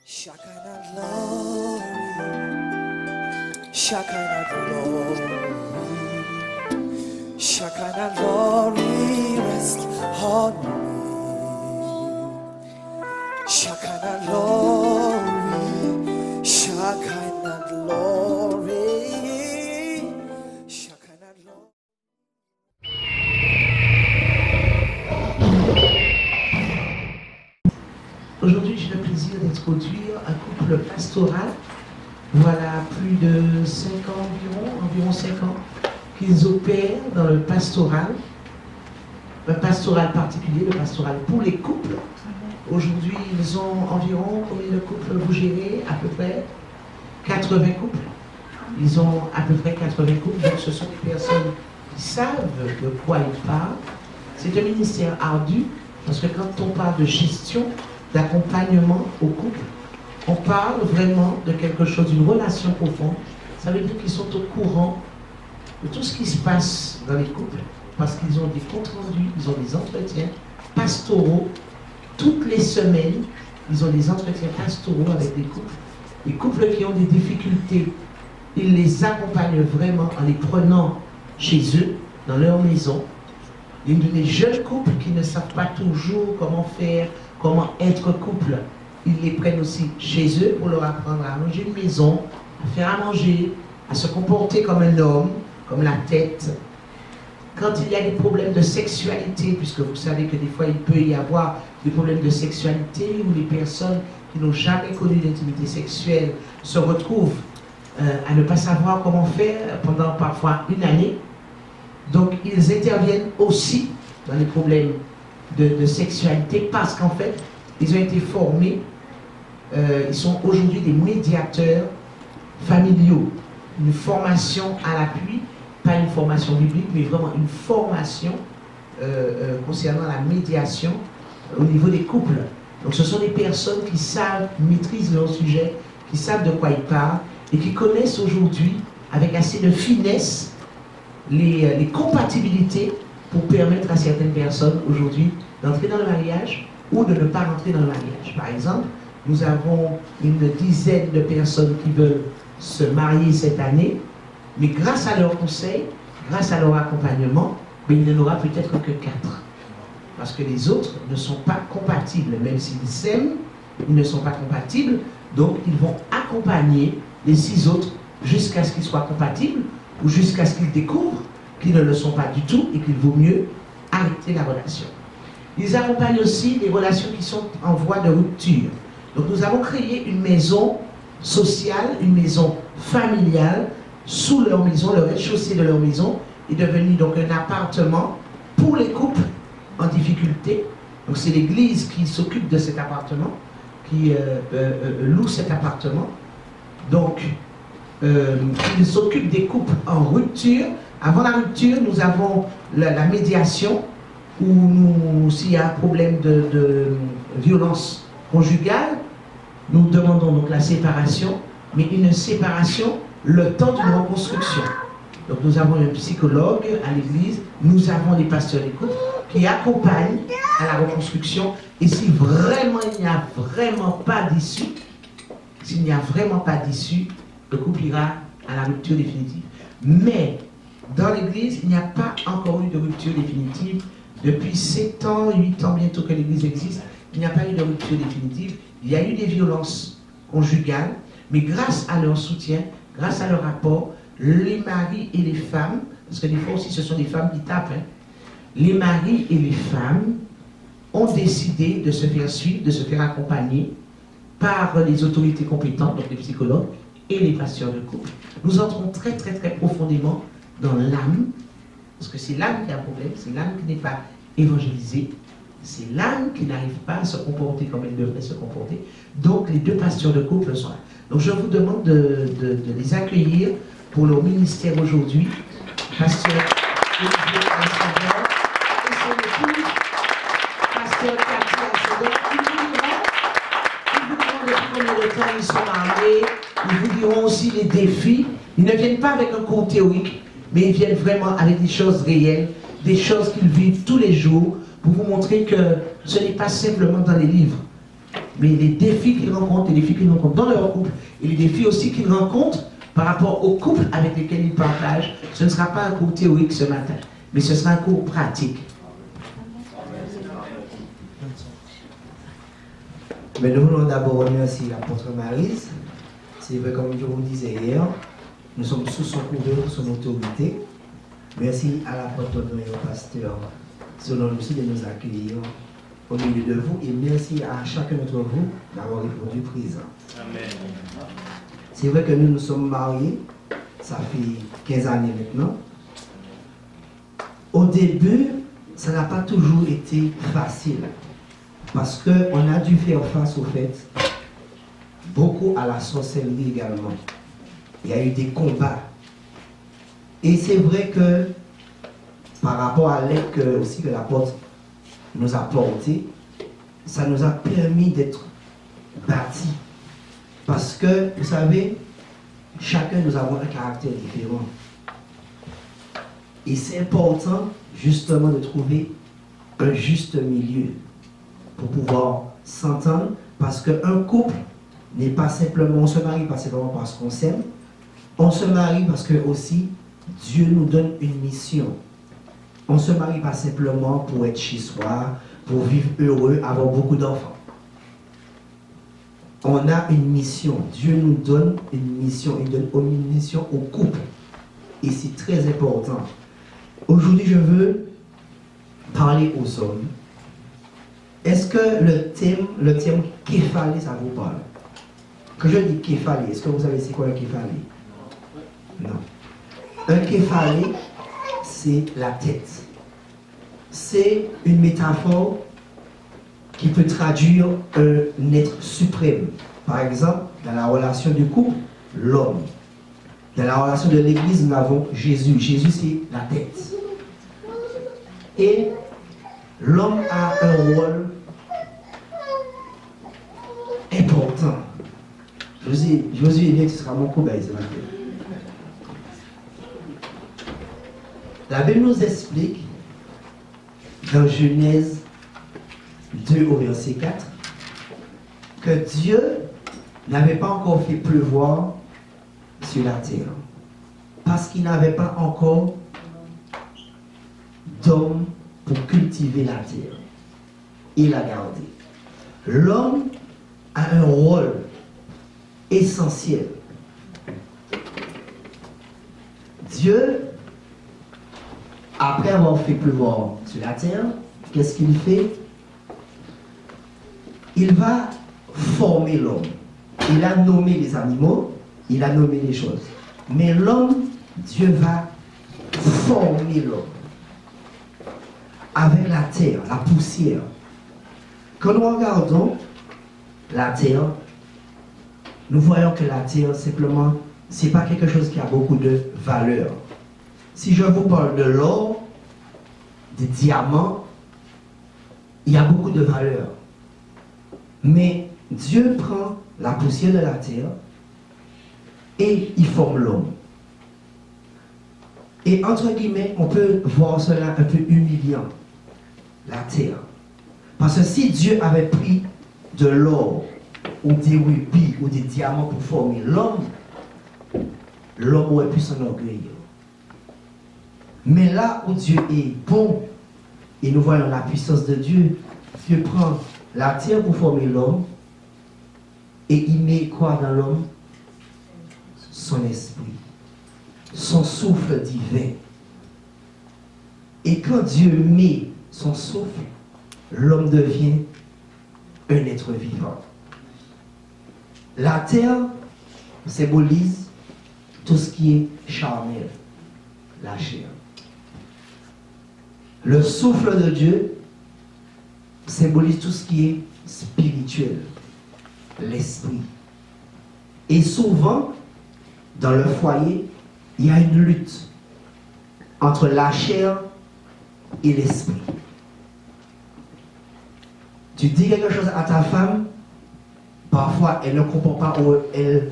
Shekinah glory, Shekinah glory, Shekinah glory, rest on me. Shekinah glory, Shekinah glory, Shekinah glory. Aujourd'hui, j'ai le plaisir d'introduire un couple pastoral. Voilà plus de 5 ans environ 5 ans, qu'ils opèrent dans le pastoral particulier, le pastoral pour les couples. Aujourd'hui, ils ont environ, combien de couples vous gérez? À peu près 80 couples. Ils ont à peu près 80 couples, donc ce sont des personnes qui savent de quoi ils parlent. C'est un ministère ardu, parce que quand on parle de gestion, d'accompagnement au couple, on parle vraiment de quelque chose, d'une relation profonde. Ça veut dire qu'ils sont au courant de tout ce qui se passe dans les couples, parce qu'ils ont des comptes rendus, ils ont des entretiens pastoraux. Toutes les semaines, ils ont des entretiens pastoraux avec des couples qui ont des difficultés. Ils les accompagnent vraiment en les prenant chez eux, dans leur maison. Il y a des jeunes couples qui ne savent pas toujours comment faire, comment être couple. Ils les prennent aussi chez eux pour leur apprendre à ranger une maison, à faire à manger, à se comporter comme un homme, comme la tête. Quand il y a des problèmes de sexualité, puisque vous savez que des fois il peut y avoir des problèmes de sexualité où les personnes qui n'ont jamais connu d'intimité sexuelle se retrouvent à ne pas savoir comment faire pendant parfois une année. Donc ils interviennent aussi dans les problèmes de sexualité parce qu'en fait, ils ont été formés, ils sont aujourd'hui des médiateurs familiaux. Une formation à l'appui, pas une formation biblique, mais vraiment une formation concernant la médiation au niveau des couples. Donc ce sont des personnes qui savent, maîtrisent leur sujet, qui savent de quoi ils parlent et qui connaissent aujourd'hui avec assez de finesse les compatibilités pour permettre à certaines personnes aujourd'hui d'entrer dans le mariage ou de ne pas rentrer dans le mariage. Par exemple, nous avons une dizaine de personnes qui veulent se marier cette année, mais grâce à leurs conseils, grâce à leur accompagnement, mais il n'y en aura peut-être que 4. Parce que les autres ne sont pas compatibles. Même s'ils s'aiment, ils ne sont pas compatibles. Donc, ils vont accompagner les 6 autres jusqu'à ce qu'ils soient compatibles ou jusqu'à ce qu'ils découvrent qu'ils ne le sont pas du tout et qu'il vaut mieux arrêter la relation. Ils accompagnent aussi des relations qui sont en voie de rupture. Donc nous avons créé une maison sociale, une maison familiale, sous leur maison, le rez-de-chaussée de leur maison est devenu donc un appartement pour les couples en difficulté. Donc c'est l'église qui s'occupe de cet appartement, qui loue cet appartement. Donc il s'occupe des couples en rupture. Avant la rupture, nous avons la médiation, où s'il y a un problème de violence conjugale, nous demandons donc la séparation, mais une séparation le temps d'une reconstruction. Donc nous avons un psychologue à l'église, nous avons des pasteurs des couples qui accompagnent à la reconstruction. Et si vraiment il n'y a vraiment pas d'issue, s'il n'y a vraiment pas d'issue, le couple ira à la rupture définitive. Mais dans l'église, il n'y a pas encore eu de rupture définitive. Depuis 7 ans, 8 ans bientôt que l'église existe, il n'y a pas eu de rupture définitive. Il y a eu des violences conjugales, mais grâce à leur soutien, grâce à leur rapport, les maris et les femmes, parce que des fois aussi ce sont des femmes qui tapent, hein, les maris et les femmes ont décidé de se faire suivre, de se faire accompagner par les autorités compétentes, donc les psychologues et les pasteurs de couple. Nous entrons très profondément dans l'âme, parce que c'est l'âme qui a un problème, c'est l'âme qui n'est pas évangélisée, c'est l'âme qui n'arrive pas à se comporter comme elle devrait se comporter. Donc les 2 pasteurs de couple sont là. Donc je vous demande de les accueillir pour leur ministère aujourd'hui. Pasteur Olivier Assador et son épouse, pasteur Cathy Assador, ils vous diront depuis combien de temps ils sont mariés, ils vous diront aussi les défis. Ils ne viennent pas avec un cours théorique, mais ils viennent vraiment avec des choses réelles, des choses qu'ils vivent tous les jours, pour vous montrer que ce n'est pas simplement dans les livres. mais les défis qu'ils rencontrent, les défis qu'ils rencontrent dans leur couple, et les défis aussi qu'ils rencontrent par rapport au couple avec lesquels ils partagent, ce ne sera pas un cours théorique ce matin, mais ce sera un cours pratique. Mais nous voulons d'abord remercier l'apôtre Maryse. C'est vrai, comme je vous disais hier, nous sommes sous son couvert, sous son autorité. Merci à l'apôtre et au pasteur, selon nous aussi, de nous accueillir au milieu de vous. Et merci à chacun d'entre vous d'avoir répondu présent. Amen. C'est vrai que nous nous sommes mariés, ça fait 15 années maintenant. Au début, ça n'a pas toujours été facile. Parce qu'on a dû faire face au fait, beaucoup à la sorcellerie également. Il y a eu des combats. Et c'est vrai que, par rapport à l'aide aussi que l'apôtre nous a portée, ça nous a permis d'être bâtis. Parce que, vous savez, chacun nous avons un caractère différent. Et c'est important, justement, de trouver un juste milieu pour pouvoir s'entendre, parce qu'un couple n'est pas simplement, on se marie pas simplement parce qu'on s'aime, on se marie parce que aussi Dieu nous donne une mission. On se marie pas simplement pour être chez soi, pour vivre heureux, avoir beaucoup d'enfants. On a une mission. Dieu nous donne une mission. Il donne une mission au couple. Et c'est très important. Aujourd'hui, je veux parler aux hommes. Est-ce que le thème képhalé, ça vous parle? Quand je dis képhalé, est-ce que vous savez c'est quoi un képhalé? Non. Un képhalé, c'est la tête. C'est une métaphore qui peut traduire un être suprême. Par exemple, dans la relation du couple, l'homme. Dans la relation de l'Église, nous avons Jésus. Jésus, c'est la tête. Et l'homme a un rôle important. Josué, bien que ce sera mon cobaye ce matin. La Bible nous explique dans Genèse 2 au verset 4 que Dieu n'avait pas encore fait pleuvoir sur la terre parce qu'il n'avait pas encore d'homme pour cultiver la terre et la garder. L'homme a un rôle essentiel. Dieu, après avoir fait pleuvoir sur la terre, qu'est-ce qu'il fait? Il va former l'homme. Il a nommé les animaux, il a nommé les choses. Mais l'homme, Dieu va former l'homme avec la terre, la poussière. Quand nous regardons la terre, nous voyons que la terre, simplement, ce n'est pas quelque chose qui a beaucoup de valeur. Si je vous parle de l'or, des diamants, il y a beaucoup de valeur. Mais Dieu prend la poussière de la terre et il forme l'homme. Et entre guillemets, on peut voir cela un peu humiliant, la terre. Parce que si Dieu avait pris de l'or ou des rubis ou des diamants pour former l'homme, l'homme aurait pu s'enorgueillir. Mais là où Dieu est bon, et nous voyons la puissance de Dieu, Dieu prend la terre pour former l'homme, et il met quoi dans l'homme? Son esprit, son souffle divin. Et quand Dieu met son souffle, l'homme devient un être vivant. La terre symbolise tout ce qui est charnel, la chair. Le souffle de Dieu symbolise tout ce qui est spirituel, l'esprit. Et souvent, dans le foyer, il y a une lutte entre la chair et l'esprit. Tu dis quelque chose à ta femme, parfois elle ne comprend pas ou elle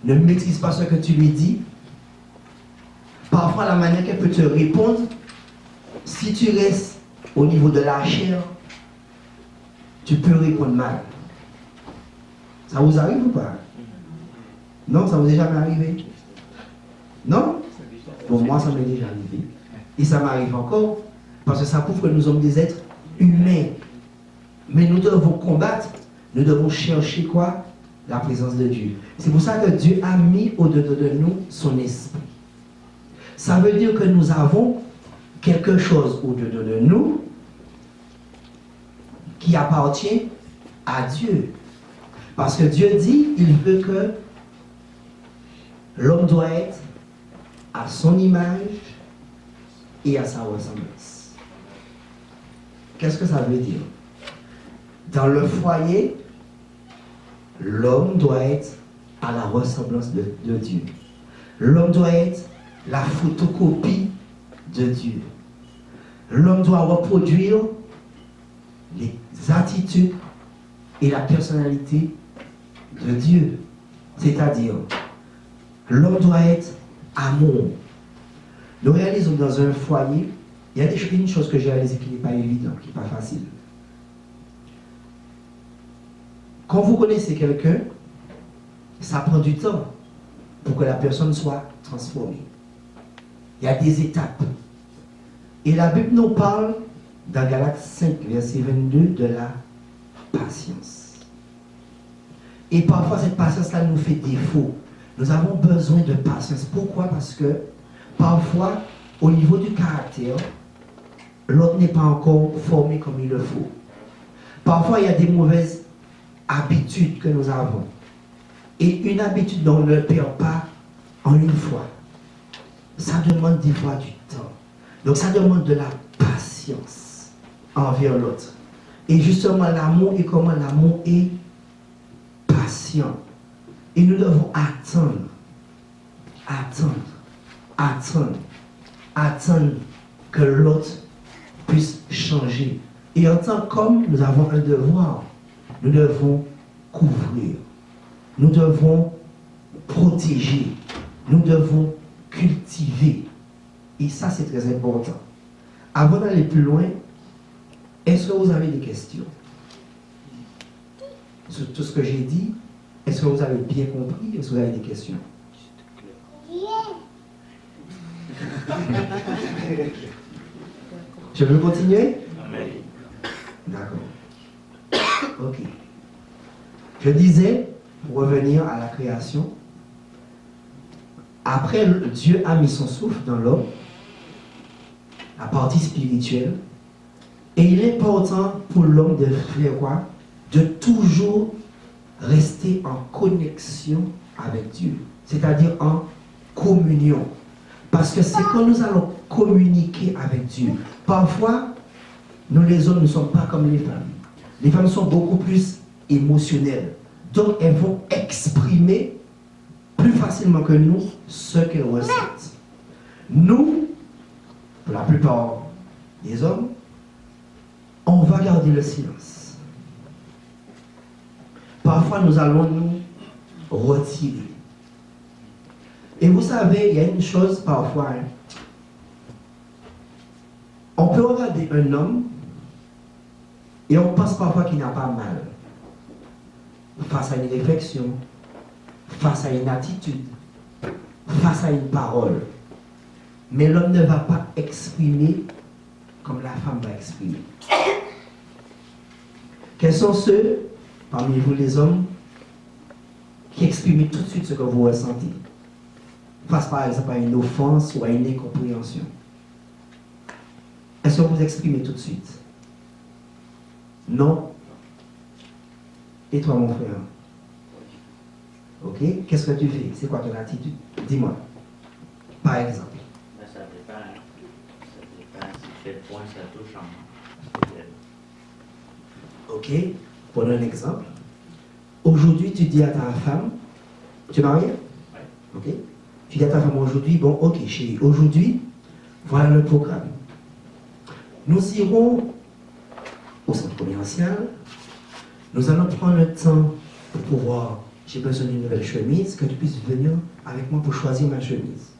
ne maîtrise pas ce que tu lui dis. Parfois la manière qu'elle peut te répondre, si tu restes au niveau de la chair, tu peux répondre mal. Ça vous arrive ou pas? Non, ça vous est jamais arrivé? Non? Pour moi, ça m'est déjà arrivé. Et ça m'arrive encore, parce que ça prouve que nous sommes des êtres humains. Mais nous devons combattre, nous devons chercher quoi? La présence de Dieu. C'est pour ça que Dieu a mis au-dedans de nous son esprit. Ça veut dire que nous avons quelque chose au-dedans de nous qui appartient à Dieu. Parce que Dieu dit, il veut que l'homme doit être à son image et à sa ressemblance. Qu'est-ce que ça veut dire? Dans le foyer, l'homme doit être à la ressemblance de Dieu. L'homme doit être la photocopie de Dieu. L'homme doit reproduire les attitudes et la personnalité de Dieu. C'est-à-dire, l'homme doit être amour. Nous réalisons dans un foyer, il y a une chose que j'ai réalisée qui n'est pas évidente, qui n'est pas facile. Quand vous connaissez quelqu'un, ça prend du temps pour que la personne soit transformée. Il y a des étapes. Et la Bible nous parle, dans Galates 5, verset 22, de la patience. Et parfois, cette patience-là nous fait défaut. Nous avons besoin de patience. Pourquoi? Parce que parfois, au niveau du caractère, l'autre n'est pas encore formé comme il le faut. Parfois, il y a des mauvaises habitudes que nous avons. Et une habitude dont on ne perd pas en une fois. Ça demande des fois du temps. Donc ça demande de la patience envers l'autre. Et justement, l'amour est comment? L'amour est patient. Et nous devons attendre que l'autre puisse changer. Et en tant qu'homme, nous avons un devoir. Nous devons couvrir. Nous devons protéger. Nous devons cultiver. Et ça, c'est très important. Avant d'aller plus loin, est-ce que vous avez des questions sur tout ce que j'ai dit? Est-ce que vous avez bien compris? Est-ce que vous avez des questions? Je peux continuer? D'accord. Ok. Je disais, pour revenir à la création, après Dieu a mis son souffle dans l'homme, la partie spirituelle, et il est important pour l'homme de faire quoi? De toujours rester en connexion avec Dieu, c'est-à-dire en communion. Parce que c'est quand nous allons communiquer avec Dieu. Parfois, nous les hommes ne sommes pas comme les femmes. Les femmes sont beaucoup plus émotionnelles. Donc, elles vont exprimer plus facilement que nous ce qu'elles ressentent. Nous, pour la plupart des hommes, on va garder le silence. Parfois, nous allons nous retirer. Et vous savez, il y a une chose parfois, on peut regarder un homme et on pense parfois qu'il n'a pas mal. Face à une réflexion, face à une attitude, face à une parole. Mais l'homme ne va pas exprimer comme la femme va exprimer. Quels sont ceux, parmi vous les hommes, qui expriment tout de suite ce que vous ressentez? Face par exemple à une offense ou à une incompréhension. Est-ce que vous exprimez tout de suite? Non? Et toi, mon frère? Ok? Qu'est-ce que tu fais? C'est quoi ton attitude? Dis-moi. Par exemple. Ben, ça dépend si quel point ça touche en moi. Ok? Prenons un exemple. Aujourd'hui, tu dis à ta femme, tu es marié? Oui. Ok? Tu dis à ta femme aujourd'hui, bon, ok, chérie, aujourd'hui, voilà le programme. Nous irons au centre commercial. Nous allons prendre le temps pour pouvoir, j'ai besoin d'une nouvelle chemise, que tu puisses venir avec moi pour choisir ma chemise.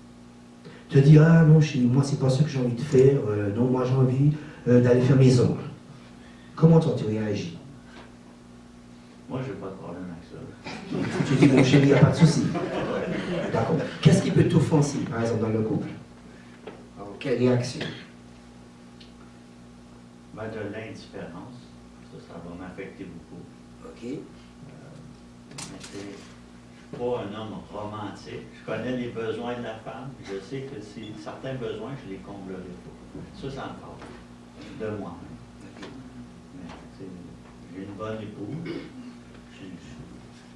Tu te dis, ah non, chérie, moi, c'est pas ça que j'ai envie de faire. Non, moi, j'ai envie d'aller faire mes ongles. Comment toi, tu réagis? Moi, j'ai pas de problème avec ça. Tu dis, mon chéri, il n'y a pas de souci. D'accord. Qu'est-ce qui peut t'offenser, par exemple, dans le couple? Alors, quelle réaction? Ben, de l'indifférence, ça va m'affecter beaucoup. OK. Mais je suis pas un homme romantique. Je connais les besoins de la femme. Je sais que si certains besoins, je les comblerai pas. Ça me parle de moi-même. Mais j'ai une bonne épouse. Je suis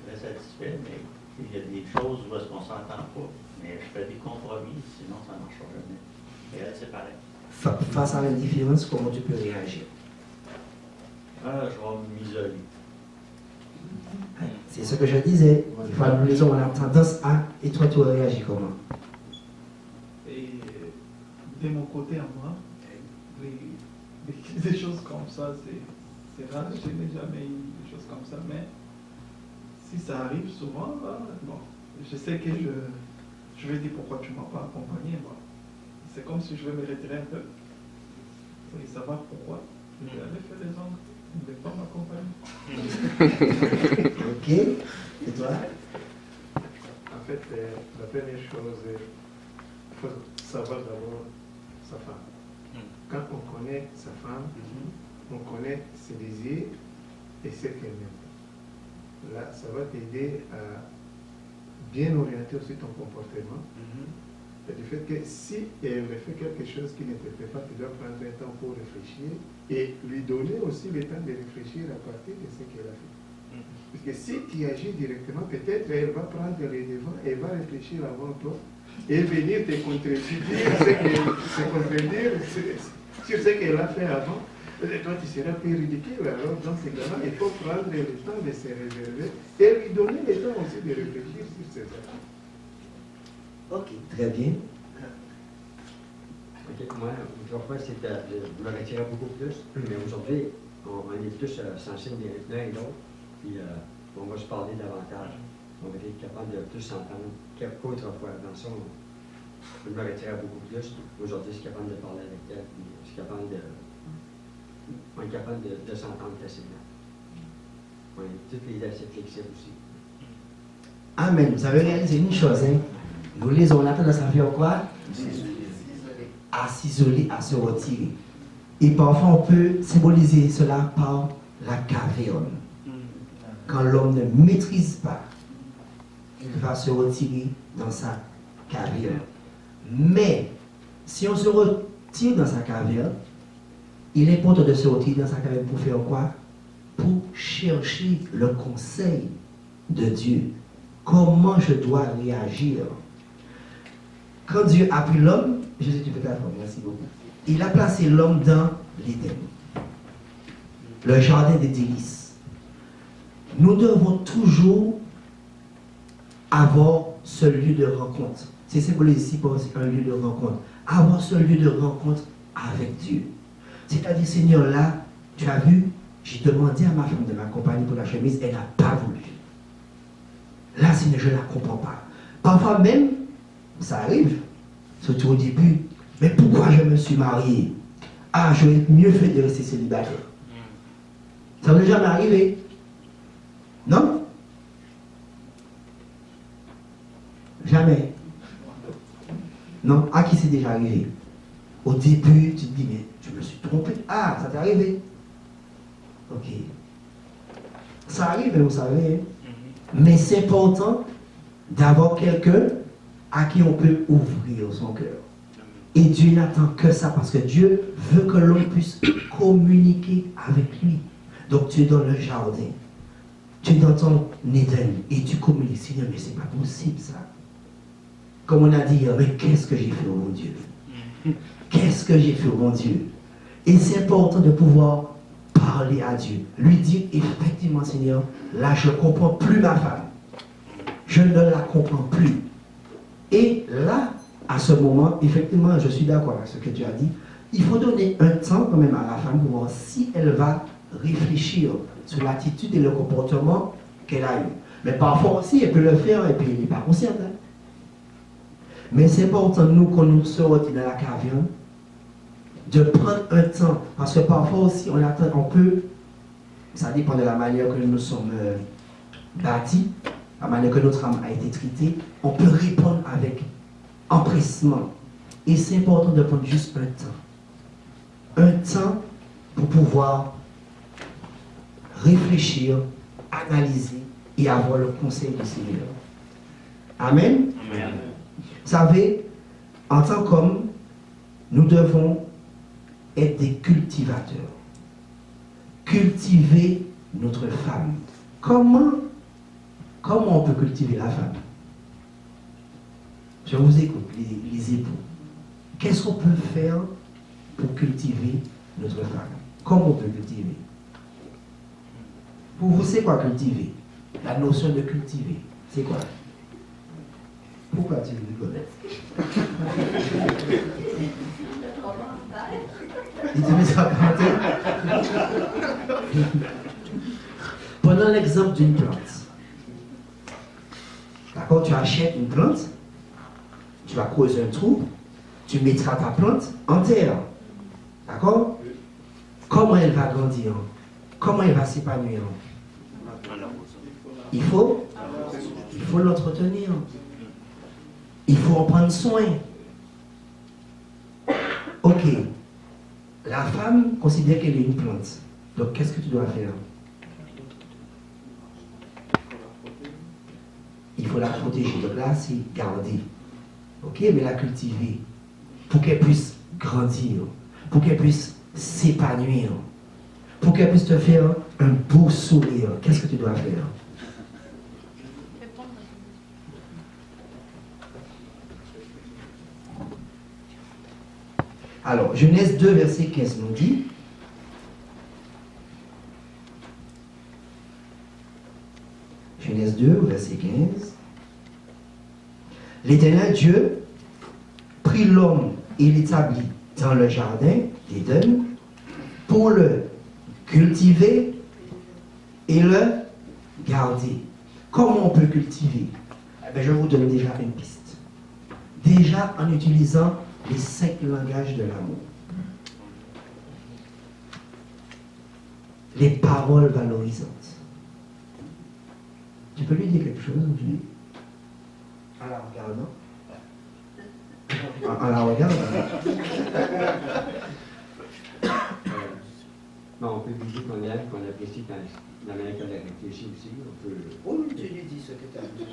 très satisfait, mais il y a des choses où est-ce qu'on ne s'entend pas. Mais je fais des compromis, sinon ça ne marchera jamais. Et elle, c'est pareil. Face à l'indifférence, comment tu peux réagir? Je vais m'isoler. C'est ce que je disais. Nous on a tendance à... Et toi, tu réagis comment? Et de mon côté à moi, des choses comme ça, c'est rare. Je n'ai jamais eu des choses comme ça, mais si ça arrive souvent, bon, je sais que je vais dire pourquoi tu ne m'as pas accompagné. C'est comme si je vais me retirer un peu. Et savoir pourquoi. Je vais aller faire les ongles. Il ne veut pas m'accompagner. Ok. Et toi? En fait, la première chose, il faut savoir d'abord sa femme. Quand on connaît sa femme, on connaît ses désirs et ce qu'elle aime. Là, ça va t'aider à bien orienter aussi ton comportement. Et du fait que si elle fait quelque chose qui ne te plaît pas, tu dois prendre un temps pour réfléchir et lui donner aussi le temps de réfléchir à partir de ce qu'elle a fait. Parce que si tu agis directement, peut-être elle va prendre les devants, elle va réfléchir avant toi et venir te contredire sur ce qu'elle a fait avant. Et toi, tu seras plus ridicule. Alors, dans ces cas-là, il faut prendre le temps de se réserver et lui donner le temps aussi de réfléchir sur ses actes. Ok, très bien. Okay. Moi, autrefois, c'était de me retirer beaucoup plus, mais aujourd'hui, on est plus sensibles l'un et l'autre, puis on va se parler davantage. On va être capable de plus s'entendre qu'autrefois. Dans ça, je me retirais beaucoup plus. Aujourd'hui, je suis capable de parler avec elle, puis je suis capable on est capable de s'entendre facilement. On est toutes les assez flexibles aussi. Amen. Vous avez réalisé une chose, hein? Nous les on a tendance à faire quoi? À s'isoler, à se retirer. Et parfois on peut symboliser cela par la caverne. Quand l'homme ne maîtrise pas, il va se retirer dans sa caverne. Mais si on se retire dans sa caverne, il est important de se retirer dans sa caverne pour faire quoi? Pour chercher le conseil de Dieu. Comment je dois réagir? Quand Dieu a pris l'homme, je sais que tu peux t'attendre, merci beaucoup. Il a placé l'homme dans l'Éden, le jardin des délices. Nous devons toujours avoir ce lieu de rencontre. C'est symbolisé ici par un lieu de rencontre. Avoir ce lieu de rencontre avec Dieu. C'est-à-dire, Seigneur, là, tu as vu, j'ai demandé à ma femme de m'accompagner pour la chemise, elle n'a pas voulu. Là, Seigneur, je ne la comprends pas. Parfois même, ça arrive, surtout au début, mais pourquoi je me suis marié? Ah, j'aurais mieux fait de rester célibataire. Ça ne m'est jamais arrivé. Non? Jamais. Non? À qui c'est déjà arrivé? Au début, tu te dis, mais je me suis trompé. Ah, ça t'est arrivé? Ok. Ça arrive, vous savez. Mais c'est important d'avoir quelqu'un à qui on peut ouvrir son cœur. Et Dieu n'attend que ça parce que Dieu veut que l'on puisse communiquer avec lui. Donc tu es dans le jardin, tu es dans ton Éden et tu communiques. Seigneur, mais c'est pas possible ça. Comme on a dit, mais qu'est-ce que j'ai fait au mon Dieu? Qu'est-ce que j'ai fait au mon Dieu? Et c'est important de pouvoir parler à Dieu. Lui dire, effectivement Seigneur, là je ne comprends plus ma femme. Je ne la comprends plus. Et là, à ce moment, effectivement, je suis d'accord avec ce que tu as dit. Il faut donner un temps quand même à la femme pour voir si elle va réfléchir sur l'attitude et le comportement qu'elle a eu. Mais parfois aussi, elle peut le faire et puis elle n'est pas consciente. Hein? Mais c'est important, nous, quand nous sommes dans la caverne, de prendre un temps. Parce que parfois aussi, on peut Ça dépend de la manière que nous sommes bâtis, la manière que notre âme a été traitée. On peut répondre avec empressement. Et c'est important de prendre juste un temps. Un temps pour pouvoir réfléchir, analyser et avoir le conseil du Seigneur. Amen. Amen. Vous savez, en tant qu'homme, nous devons être des cultivateurs. Cultiver notre femme. Comment on peut cultiver la femme? Je vous écoute, les époux. Qu'est-ce qu'on peut faire pour cultiver notre femme? Comment on peut cultiver? Pour vous, c'est quoi cultiver? La notion de cultiver, c'est quoi? Pourquoi tu le connais? Dites-moi ça. Prenons l'exemple d'une plante. D'accord? Tu achètes une plante, tu vas creuser un trou, tu mettras ta plante en terre. D'accord? Comment elle va grandir? Comment elle va s'épanouir? Il faut l'entretenir. Il faut en prendre soin. Ok. La femme considère qu'elle est une plante. Donc, qu'est-ce que tu dois faire? Il faut la protéger. Donc là, c'est garder. Ok, mais la cultiver. Pour qu'elle puisse grandir. Pour qu'elle puisse s'épanouir. Pour qu'elle puisse te faire un beau sourire. Qu'est-ce que tu dois faire? Alors, Genèse 2, verset 15 nous dit, Genèse 2, verset 15, l'Éternel Dieu prit l'homme et l'établit dans le jardin d'Éden pour le cultiver et le garder. Comment on peut cultiver? Eh bien, je vous donne déjà une piste. Déjà en utilisant les 5 langages de l'amour. Les paroles valorisantes. Tu peux lui dire quelque chose aujourd'hui? En la regardant? En la regardant? Bon, on peut lui dire qu'on aime, qu'on apprécie quand la manière qu'elle a réfléchi aussi. On peut... Oh, tu lui dis ce que tu as dit.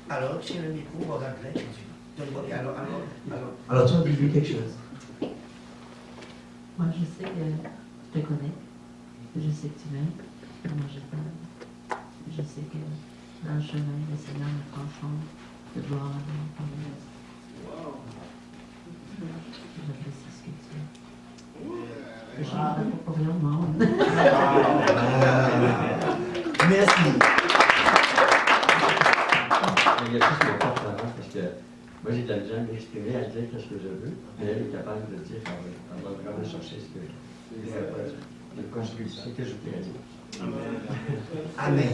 Alors, chez le micro, regarde-le. Alors, tu as dit quelque chose. Moi, je sais que je te connais. Je sais que tu m'aimes. Moi, je t'aime. Je sais que dans le chemin, le Seigneur me transforme de gloire en gloire. J'apprécie ce que tu es. Je chanterai pour rien au monde. Merci. Il y a plus mon porte-parole parce que moi j'ai de la misère à m'exprimer, à dire ce que je veux, mais elle est capable de dire qu'elle va vraiment chercher ce que de construire ce que je peux dire. Amen.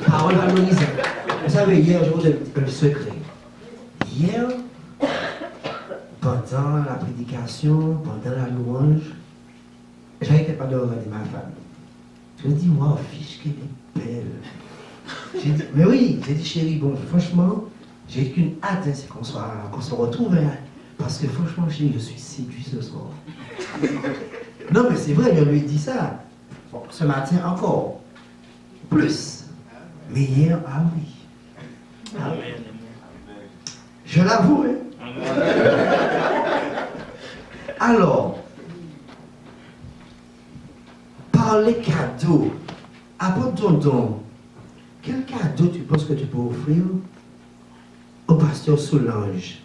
Parole valorisante. Vous savez, hier, je vous donne un secret. Hier, pendant la prédication, pendant la louange, j'arrêtais pas de regarder ma femme. Je me dis, waouh, fiche, qu'elle est belle. J'ai dit, mais oui, j'ai dit, chérie, bon, franchement, j'ai qu'une hâte, hein, c'est qu'on se retrouve, hein, parce que franchement, chérie, je suis séduit ce soir. Non, mais c'est vrai, je lui ai dit ça. Bon, ce matin encore, plus. Mais hier, ah oui. Ah oui. Je l'avoue, hein. Alors, par les cadeaux, abandonnons. Quel cadeau tu penses que tu peux offrir au pasteur Solange?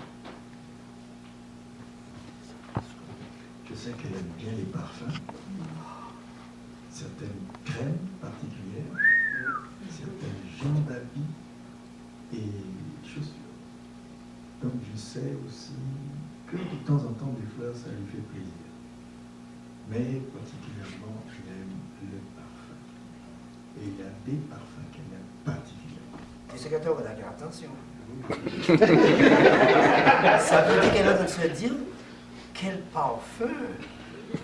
Je sais qu'elle aime bien les parfums, certaines crèmes particulières, certains genres d'habits et chaussures. Donc je sais aussi que de temps en temps des fleurs ça lui fait plaisir. Mais particulièrement elle aime le parfum. Et il y a des parfums qu'elle aime particulièrement. Le secrétaire va faire attention. Ça veut dire qu'elle est en train de se dire, quel parfum.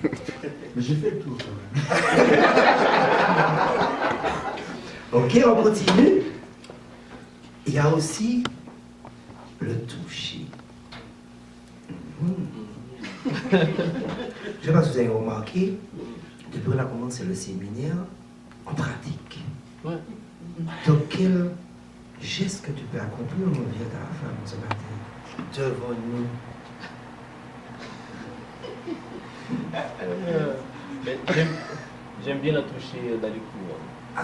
Mais j'ai fait le tour quand même. Ok, on continue. Il y a aussi le toucher. Je ne sais pas si vous avez remarqué, depuis qu'on a commencé le séminaire, on pratique. Ouais. Donc, quel geste que tu peux accomplir envers ta femme ce matin, devant nous? J'aime bien la toucher dans les coups. Ah,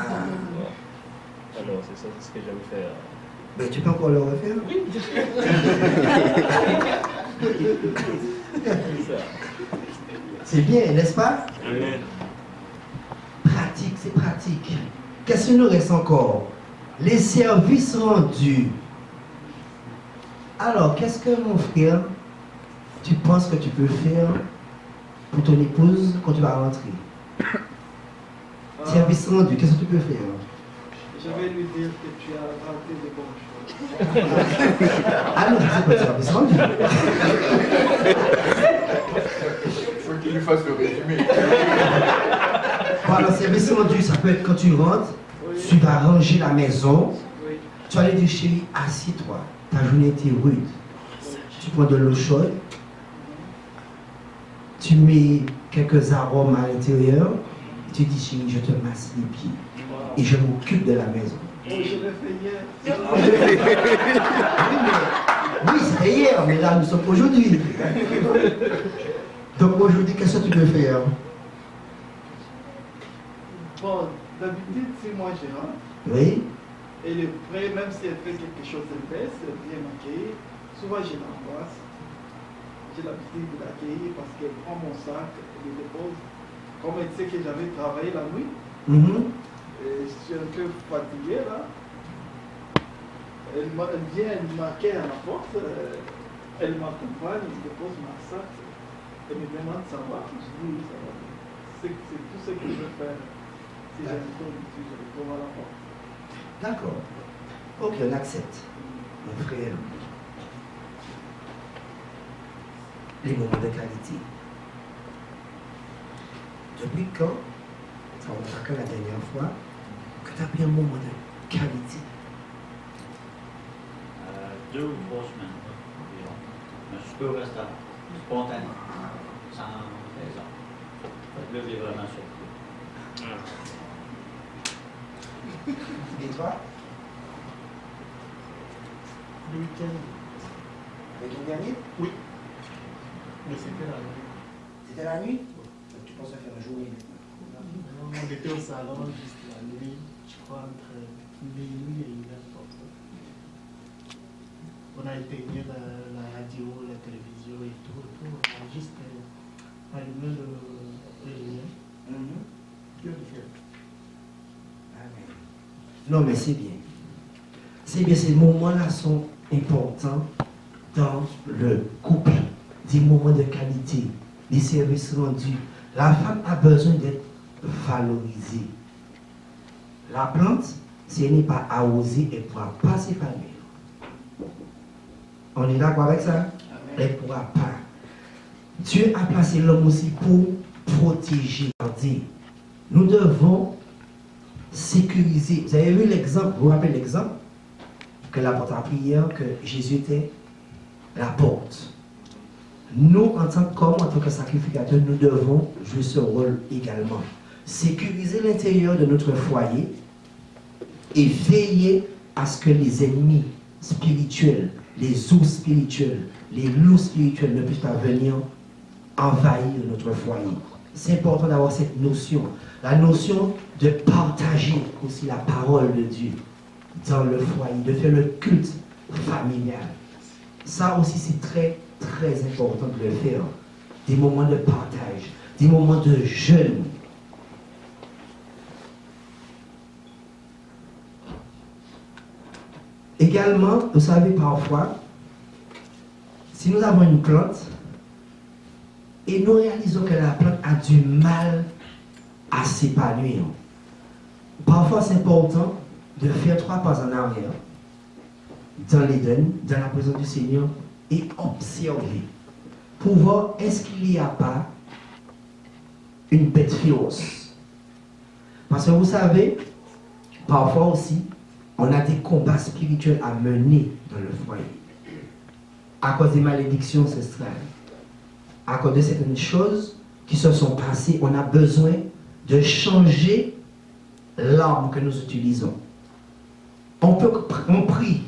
Ouais. Alors, c'est ça, c'est ce que j'aime faire. ben, tu peux encore le refaire? Oui. C'est ça. C'est bien, n'est-ce pas? Amen. Pratique, c'est pratique. Qu'est-ce qu'il nous reste encore? Les services rendus. Alors, qu'est-ce que mon frère, tu penses que tu peux faire pour ton épouse quand tu vas rentrer? Service rendu, qu'est-ce que tu peux faire? Je vais lui dire que tu as raté de bonnes choses. Ah non, c'est pas service rendu. Il faut qu'il lui fasse le résumé. Voilà, service rendu, ça peut être quand tu rentres, tu vas ranger la maison, Oui. tu vas aller dire chérie, assis-toi, ta journée était rude. Tu prends de l'eau chaude, tu mets quelques arômes à l'intérieur, tu dis chérie, je te masse les pieds et je m'occupe de la maison. Oh, je l'ai fait hier. Oui, c'était hier, mais là nous sommes aujourd'hui. Donc aujourd'hui, qu'est-ce que tu peux faire? Bon, d'habitude, c'est moi je rentre. Oui, Et le prêt, même si elle fait quelque chose de baisse, bien maquillée, souvent je l'embrasse. J'ai l'habitude de l'accueillir parce qu'elle prend mon sac, elle le dépose. Comme elle sait que j'avais travaillé la nuit, et je suis un peu fatigué là. Elle vient, elle m'accueille à la porte, elle m'accompagne, elle dépose mon sac. Elle me demande ça va. Je dis oui, ça va. C'est tout ce que je veux faire. Si je retourne à la porte. d'accord. Ok, on accepte. Mon frère, les moments de qualité. Depuis quand, ça va faire que la dernière fois, que tu as pris un moment de qualité? 2 ou 3 semaines environ. Un super restaurant, spontané, sans raison. Fait que là, j'ai vraiment surpris. Et toi? Le week-end, Avec le dernier? oui. Mais c'était la nuit. C'était la nuit? Donc tu penses faire un journée? On était au salon juste la nuit, je crois entre minuit et 1h comme ça. On a éteigné la radio, la télévision et tout. On a juste allumé le lien. Dieu le fait. Amen. Non, mais c'est bien. C'est bien, ces moments-là sont importants dans le couple. Des moments de qualité, des services rendus. La femme a besoin d'être valorisée. La plante, si elle n'est pas arrosée, elle ne pourra pas s'épanouir. On est d'accord avec ça? Elle ne pourra pas. Dieu a placé l'homme aussi pour protéger. Nous devons sécuriser. Vous avez vu l'exemple, vous vous rappelez l'exemple que la porte à prière, que Jésus était la porte. Nous, en tant qu'hommes, en tant que sacrificateurs, nous devons jouer ce rôle également. Sécuriser l'intérieur de notre foyer et veiller à ce que les ennemis spirituels, les ours spirituels, les loups spirituels ne puissent pas venir envahir notre foyer. C'est important d'avoir cette notion. La notion de partager aussi la parole de Dieu dans le foyer, de faire le culte familial. Ça aussi, c'est très, très important de le faire. Des moments de partage, des moments de jeûne. Également, vous savez, parfois, si nous avons une plante et nous réalisons que la plante a du mal à s'épanouir, parfois c'est important de faire 3 pas en arrière dans l'Éden, dans la présence du Seigneur, et observer pour voir est-ce qu'il n'y a pas une bête féroce. Parce que vous savez, parfois aussi, on a des combats spirituels à mener dans le foyer. À cause des malédictions ancestrales, à cause de certaines choses qui se sont passées, on a besoin de changer l'arme que nous utilisons. On prie,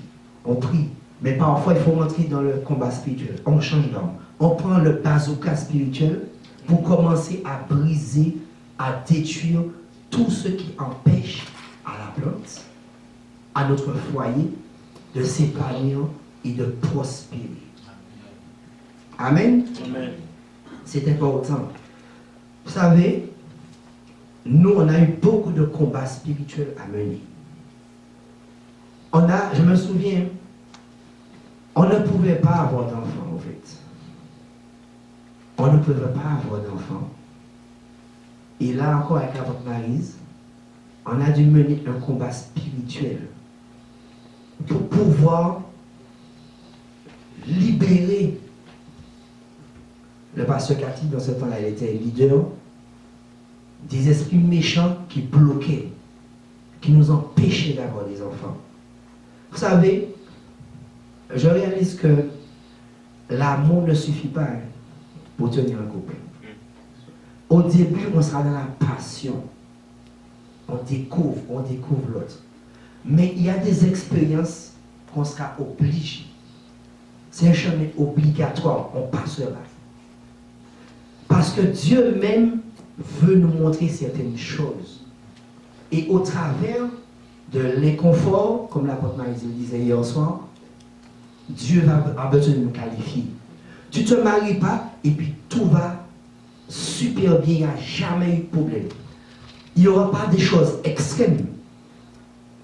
mais parfois il faut rentrer dans le combat spirituel. On change d'arme. On prend le bazooka spirituel pour commencer à briser, à détruire tout ce qui empêche à la plante, à notre foyer, de s'épanouir et de prospérer. Amen. Amen. C'est important. Vous savez, nous, on a eu beaucoup de combats spirituels à mener. Je me souviens, on ne pouvait pas avoir d'enfants, en fait. On ne pouvait pas avoir d'enfants. Et là encore, avec la votre Maryse, on a dû mener un combat spirituel pour pouvoir libérer. Le pasteur Cathy, dans ce temps-là, il était leader des esprits méchants qui bloquaient, qui nous empêchaient d'avoir des enfants. Vous savez, je réalise que l'amour ne suffit pas pour tenir un couple. Au début, on sera dans la passion. On découvre l'autre. Mais il y a des expériences qu'on sera obligé. C'est un chemin obligatoire, on passera. Parce que Dieu même veut nous montrer certaines choses. Et au travers de l'inconfort, comme l'apôtre Marie le disait hier soir, Dieu a besoin de nous qualifier. Tu ne te maries pas et puis tout va super bien, il n'y a jamais eu de problème. Il n'y aura pas des choses extrêmes,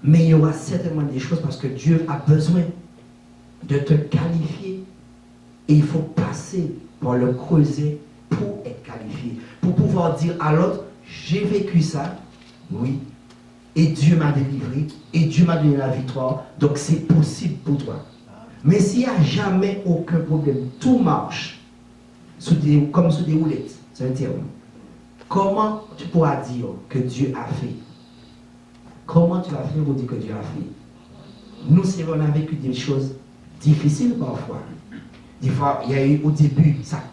mais il y aura certainement des choses parce que Dieu a besoin de te qualifier et il faut passer par le creuset pour être qualifié, pour pouvoir dire à l'autre, j'ai vécu ça, oui, et Dieu m'a délivré, et Dieu m'a donné la victoire, donc c'est possible pour toi. Mais s'il n'y a jamais aucun problème, tout marche, comme sous des roulettes, c'est un terme. Comment tu pourras dire que Dieu a fait? Comment tu vas faire pour dire que Dieu a fait? Nous, c'est vrai, on a vécu des choses difficiles parfois. Des fois, il y a eu au début, ça.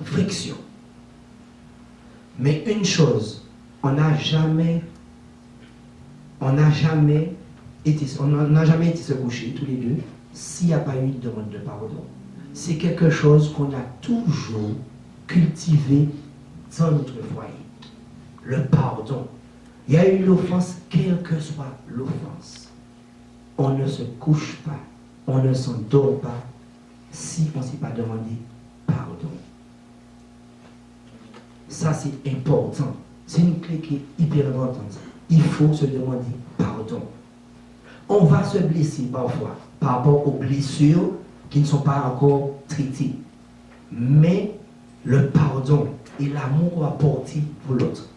Friction. Mais une chose, on n'a jamais été se coucher tous les deux s'il n'y a pas eu une demande de pardon. C'est quelque chose qu'on a toujours cultivé dans notre foyer. Le pardon. Il y a eu l'offense, quelle que soit l'offense. On ne se couche pas, on ne s'endort pas si on ne s'est pas demandé pardon. Ça, c'est important. C'est une clé qui est hyper importante. Il faut se demander pardon. On va se blesser parfois par rapport aux blessures qui ne sont pas encore traitées. Mais le pardon et l'amour qu'on va porter pour l'autre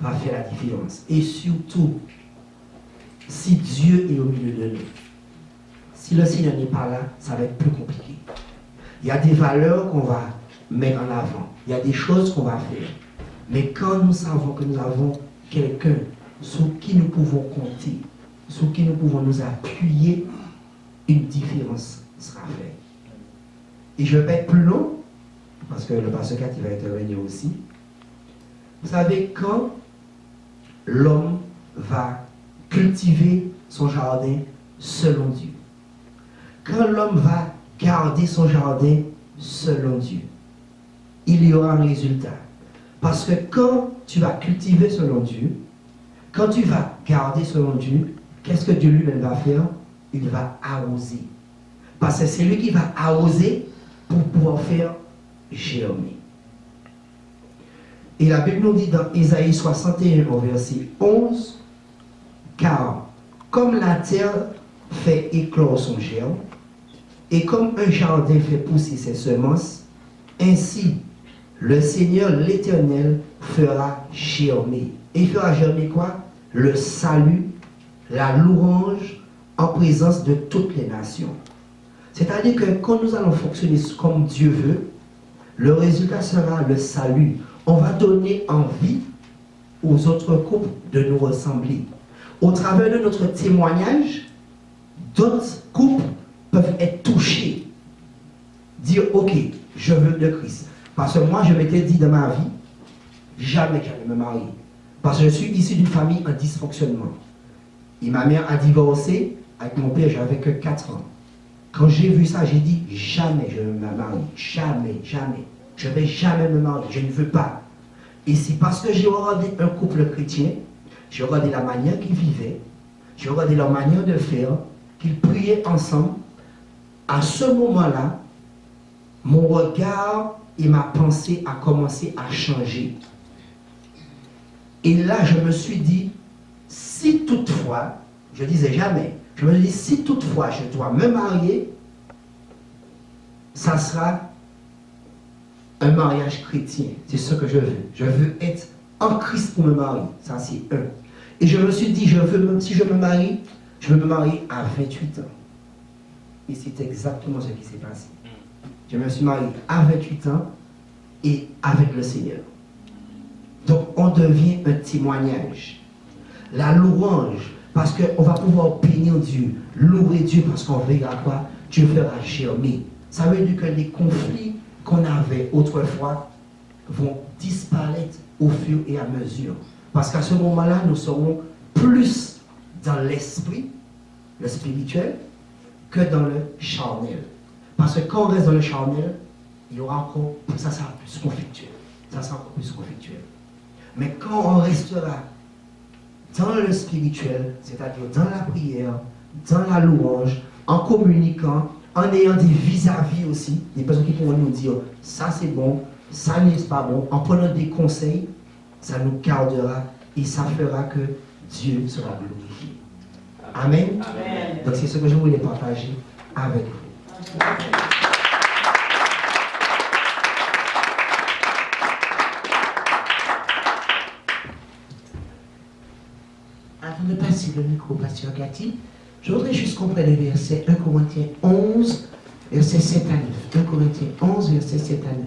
va faire la différence. Et surtout, si Dieu est au milieu de nous, si le Seigneur n'est pas là, ça va être plus compliqué. Il y a des valeurs qu'on va mettre en avant. Il y a des choses qu'on va faire. Mais quand nous savons que nous avons quelqu'un sur qui nous pouvons compter, sur qui nous pouvons nous appuyer, une différence sera faite. Et je vais être plus long, parce que le pasteur Kat va intervenir aussi. Vous savez, quand l'homme va cultiver son jardin selon Dieu, quand l'homme va garder son jardin selon Dieu, il y aura un résultat. Parce que quand tu vas cultiver selon Dieu, quand tu vas garder selon Dieu, qu'est-ce que Dieu lui-même va faire? Il va arroser. Parce que c'est lui qui va arroser pour pouvoir faire germer. Et la Bible nous dit dans Ésaïe 61 au verset 11, car comme la terre fait éclore son germe, et comme un jardin fait pousser ses semences, ainsi le Seigneur l'Éternel fera germer. Et il fera germer quoi? Le salut, la louange en présence de toutes les nations. C'est-à-dire que quand nous allons fonctionner comme Dieu veut, le résultat sera le salut. On va donner envie aux autres couples de nous ressembler. Au travers de notre témoignage, d'autres couples peuvent être touchés. Dire, ok, je veux le Christ. Parce que moi, je m'étais dit dans ma vie, jamais j'allais me marier. Parce que je suis issu d'une famille en dysfonctionnement. Et ma mère a divorcé, avec mon père, j'avais que 4 ans. Quand j'ai vu ça, j'ai dit, jamais je ne me marie. Jamais, jamais. Je ne vais jamais me marier. Je ne veux pas. Et c'est parce que j'ai regardé un couple chrétien, j'ai regardé la manière qu'ils vivaient, j'ai regardé leur manière de faire, qu'ils priaient ensemble. À ce moment-là, mon regard et ma pensée a commencé à changer. Et là, je me suis dit, si toutefois, je disais jamais, je me dis, si toutefois je dois me marier, ça sera un mariage chrétien. C'est ce que je veux. Je veux être en Christ pour me marier. Ça, c'est un. Et je me suis dit, si je me marie, je veux me marier à 28 ans. Et c'est exactement ce qui s'est passé. Je me suis marié à 28 ans et avec le Seigneur. Donc, on devient un témoignage. La louange, parce qu'on va pouvoir bénir Dieu, louer Dieu, parce qu'on verra quoi? Dieu fera germer. Ça veut dire que les conflits qu'on avait autrefois vont disparaître au fur et à mesure. Parce qu'à ce moment-là, nous serons plus dans l'esprit, le spirituel, que dans le charnel. Parce que quand on reste dans le charnel, il y aura encore, ça sera plus conflictuel. Ça sera encore plus conflictuel. Mais quand on restera dans le spirituel, c'est-à-dire dans la prière, dans la louange, en communiquant, en ayant des vis-à-vis aussi, des personnes qui pourront nous dire ça c'est bon, ça n'est pas bon, en prenant des conseils, ça nous gardera et ça fera que Dieu sera glorifié. Amen. Amen. Donc c'est ce que je voulais partager avec vous. Avant de passer le micro au pasteur Cathy, je voudrais juste qu'on prenne les versets 1 Corinthiens 11, versets 7 à 9. 1 Corinthiens 11, versets 7 à 9.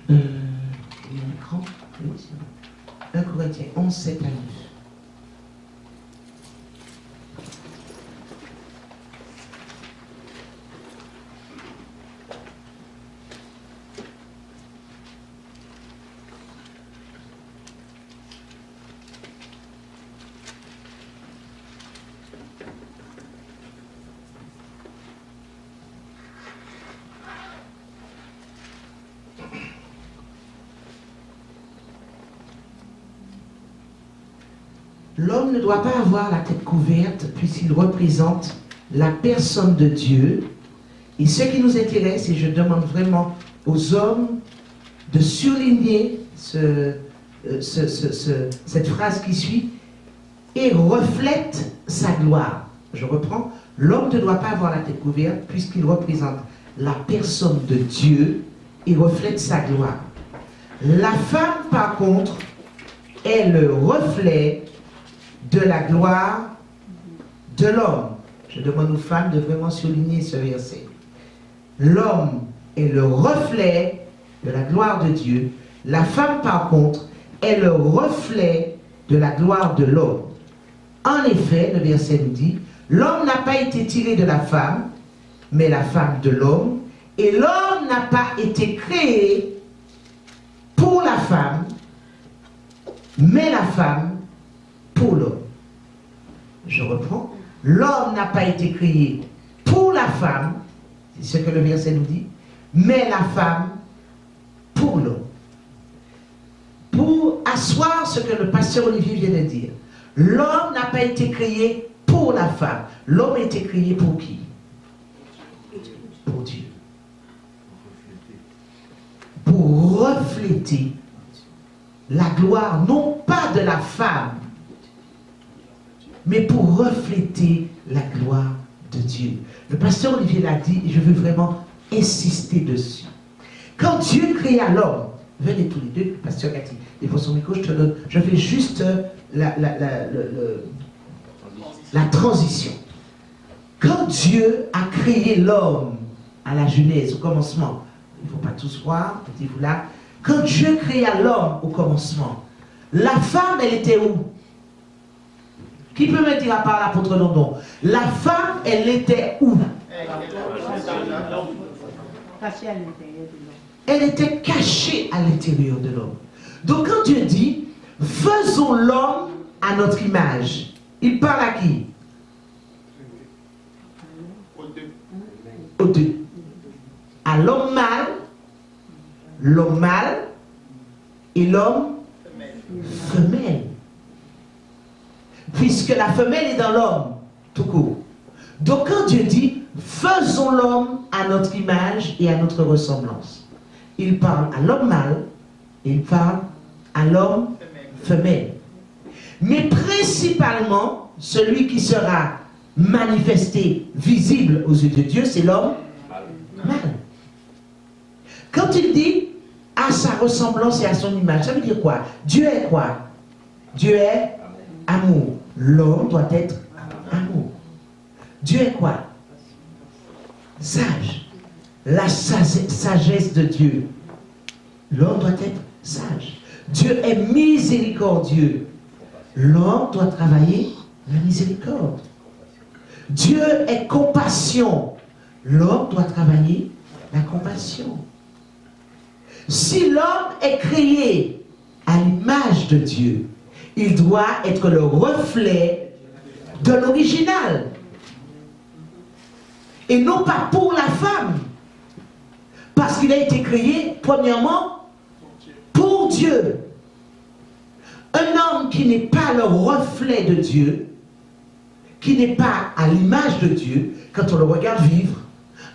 Il y a un écran? Oui, c'est bon. 1 Corinthiens 11, 7 à 9. L'homme ne doit pas avoir la tête couverte puisqu'il représente la personne de Dieu. Et ce qui nous intéresse, et je demande vraiment aux hommes de surligner cette phrase qui suit, et reflète sa gloire. Je reprends, l'homme ne doit pas avoir la tête couverte puisqu'il représente la personne de Dieu et reflète sa gloire. La femme, par contre, est le reflet de la gloire de l'homme. Je demande aux femmes de vraiment souligner ce verset. L'homme est le reflet de la gloire de Dieu. La femme, par contre, est le reflet de la gloire de l'homme. En effet, le verset nous dit, l'homme n'a pas été tiré de la femme, mais la femme de l'homme, et l'homme n'a pas été créé pour la femme, mais la femme pour l'homme. Je reprends. L'homme n'a pas été créé pour la femme, c'est ce que le verset nous dit, mais la femme pour l'homme. Pour asseoir ce que le pasteur Olivier vient de dire, l'homme n'a pas été créé pour la femme. L'homme a été créé pour qui? Pour Dieu. Pour refléter la gloire, non pas de la femme, mais pour refléter la gloire de Dieu. Le pasteur Olivier l'a dit, et je veux vraiment insister dessus. Quand Dieu créa l'homme, venez tous les deux, pasteur Cathy, et pour son micro, je te donne, je fais juste La transition. Quand Dieu a créé l'homme à la Genèse, au commencement, il ne faut pas tous voir, mettez-vous là. Quand Dieu créa l'homme au commencement, la femme, elle était où? Qui peut me dire à part l'apôtre London? La femme, elle était où? Cachée à l'intérieur de l'homme. Elle était cachée à l'intérieur de l'homme. Donc quand Dieu dit, faisons l'homme à notre image, il parle à qui? Aux deux. À l'homme mâle et l'homme femelle. Puisque la femelle est dans l'homme, tout court. Donc quand Dieu dit, faisons l'homme à notre image et à notre ressemblance, il parle à l'homme mâle et il parle à l'homme femelle. Mais principalement, celui qui sera manifesté, visible aux yeux de Dieu, c'est l'homme mâle. Quand il dit à sa ressemblance et à son image, ça veut dire quoi? Dieu est quoi? Dieu est amour. L'homme doit être amour. Dieu est quoi? Sage. La sagesse de Dieu. L'homme doit être sage. Dieu est miséricordieux. L'homme doit travailler la miséricorde. Dieu est compassion. L'homme doit travailler la compassion. Si l'homme est créé à l'image de Dieu, il doit être le reflet de l'original. Et non pas pour la femme. Parce qu'il a été créé, premièrement, pour Dieu. Un homme qui n'est pas le reflet de Dieu, qui n'est pas à l'image de Dieu, quand on le regarde vivre,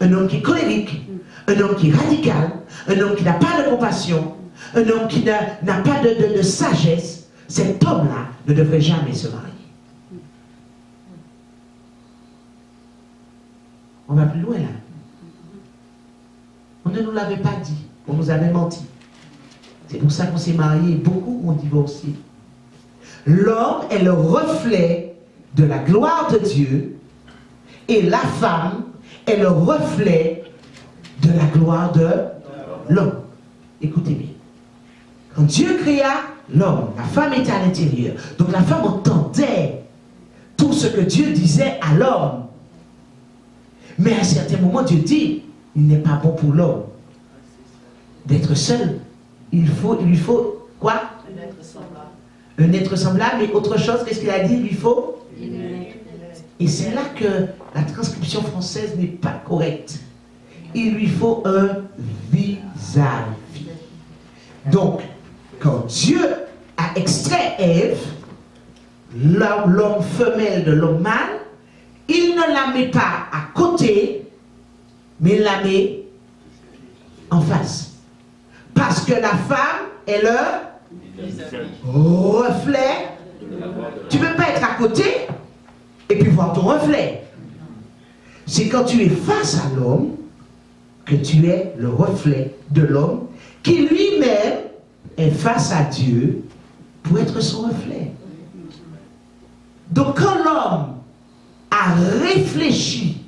un homme qui est colérique, un homme qui est radical, un homme qui n'a pas de compassion, un homme qui n'a pas de sagesse, cet homme-là ne devrait jamais se marier. On va plus loin là. On ne nous l'avait pas dit, on nous avait menti. C'est pour ça qu'on s'est mariés, beaucoup ont divorcé. L'homme est le reflet de la gloire de Dieu et la femme est le reflet de la gloire de l'homme. Écoutez bien. Quand Dieu créa l'homme, la femme était à l'intérieur. Donc la femme entendait tout ce que Dieu disait à l'homme. Mais à un certain moment, Dieu dit, il n'est pas bon pour l'homme d'être seul. Il lui faut quoi? Un être semblable. Un être semblable, mais autre chose, qu'est-ce qu'il a dit? Il lui faut? Et c'est là que la transcription française n'est pas correcte. Il lui faut un vis-à-vis. Donc, quand Dieu a extrait Ève, l'homme femelle de l'homme mâle, il ne la met pas à côté, mais il la met en face. Parce que la femme est le reflet. Tu ne peux pas être à côté et puis voir ton reflet. C'est quand tu es face à l'homme que tu es le reflet de l'homme qui lui-même est face à Dieu pour être son reflet. Donc quand l'homme a réfléchi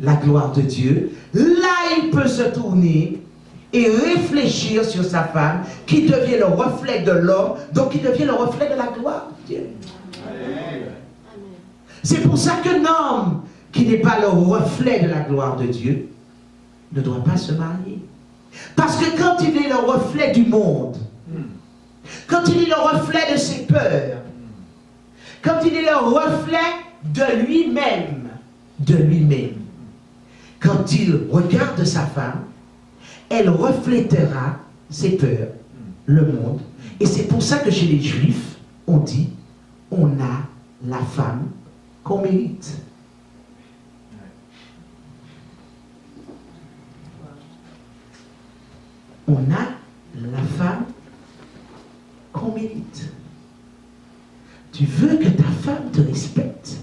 la gloire de Dieu, là il peut se tourner et réfléchir sur sa femme qui devient le reflet de l'homme, donc qui devient le reflet de la gloire de Dieu. C'est pour ça qu'un homme qui n'est pas le reflet de la gloire de Dieu ne doit pas se marier. Parce que quand il est le reflet du monde, quand il est le reflet de ses peurs, quand il est le reflet de lui-même, quand il regarde sa femme, elle reflétera ses peurs, le monde. Et c'est pour ça que chez les Juifs, on dit, on a la femme qu'on mérite. On a la femme qu'on mérite. Tu veux que ta femme te respecte,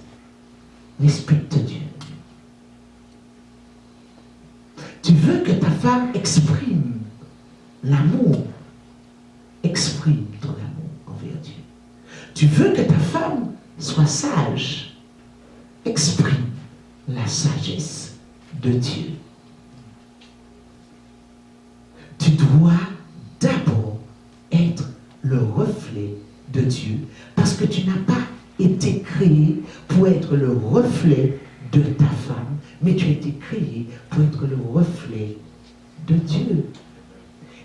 respecte Dieu. Tu veux que ta femme exprime l'amour, exprime ton amour envers Dieu. Tu veux que ta femme soit sage, exprime la sagesse de Dieu. Tu dois d'abord être le reflet de Dieu, parce que tu n'as pas été créé pour être le reflet de ta femme, mais tu as été créé pour être le reflet de Dieu.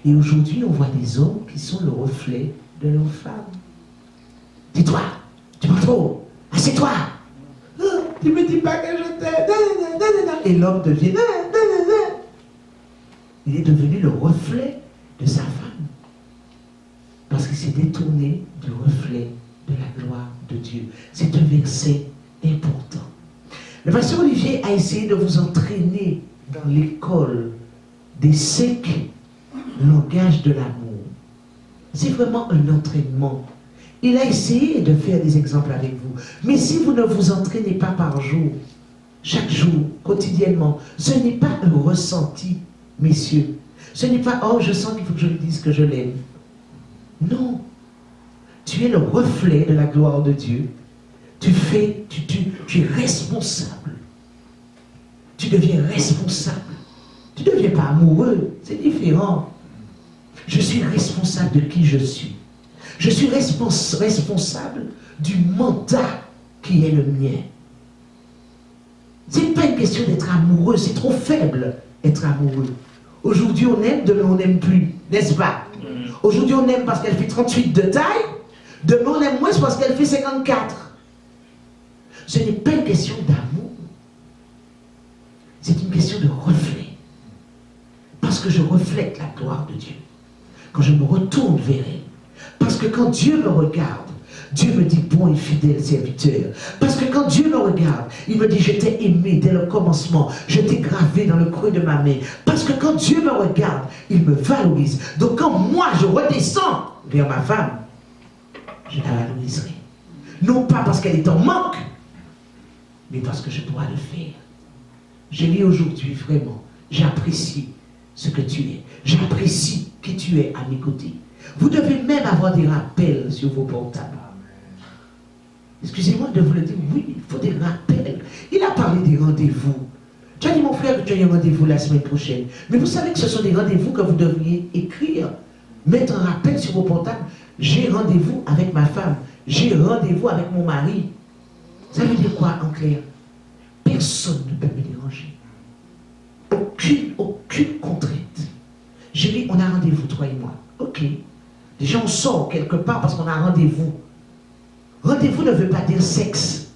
Et aujourd'hui, on voit des hommes qui sont le reflet de leurs femmes. Dis-toi, tu m'as trop, assieds-toi. Tu me dis pas que je t'aime. Et l'homme devient. Il est devenu le reflet de sa femme. Parce qu'il s'est détourné du reflet de la gloire de Dieu. C'est un verset important. Le pasteur Olivier a essayé de vous entraîner dans l'école des 5 langages de l'amour. C'est vraiment un entraînement. Il a essayé de faire des exemples avec vous. Mais si vous ne vous entraînez pas par jour, chaque jour, quotidiennement, ce n'est pas un ressenti, messieurs. Ce n'est pas, oh, je sens qu'il faut que je lui dise que je l'aime. Non. Tu es le reflet de la gloire de Dieu. Tu es responsable. Tu deviens responsable. Tu ne deviens pas amoureux. C'est différent. Je suis responsable de qui je suis. Je suis responsable du mandat qui est le mien. Ce n'est pas une question d'être amoureux. C'est trop faible, être amoureux. Aujourd'hui, on aime, demain, on n'aime plus. N'est-ce pas? Aujourd'hui, on aime parce qu'elle fait 38 de taille. Demain, on aime moins parce qu'elle fait 54. Ce n'est pas une question d'amour. C'est une question de reflet. Parce que je reflète la gloire de Dieu. Quand je me retourne vers elle. Parce que quand Dieu me regarde, Dieu me dit bon et fidèle serviteur. Parce que quand Dieu me regarde, il me dit je t'ai aimé dès le commencement. Je t'ai gravé dans le creux de ma main. Parce que quand Dieu me regarde, il me valorise. Donc quand moi je redescends vers ma femme, je la valoriserai. Non pas parce qu'elle est en manque, mais parce que je dois le faire. Je dis aujourd'hui vraiment, j'apprécie ce que tu es. J'apprécie qui tu es à mes côtés. Vous devez même avoir des rappels sur vos portables. Excusez-moi de vous le dire, oui, il faut des rappels. Il a parlé des rendez-vous. Tu as dit, mon frère, que tu as un rendez-vous la semaine prochaine. Mais vous savez que ce sont des rendez-vous que vous devriez écrire. Mettre un rappel sur vos portables. J'ai rendez-vous avec ma femme. J'ai rendez-vous avec mon mari. Ça veut dire quoi en clair? Personne ne peut me déranger. Aucune contrainte. J'ai dit, on a rendez-vous, toi et moi. Ok. Déjà, on sort quelque part parce qu'on a rendez-vous. Rendez-vous ne veut pas dire sexe.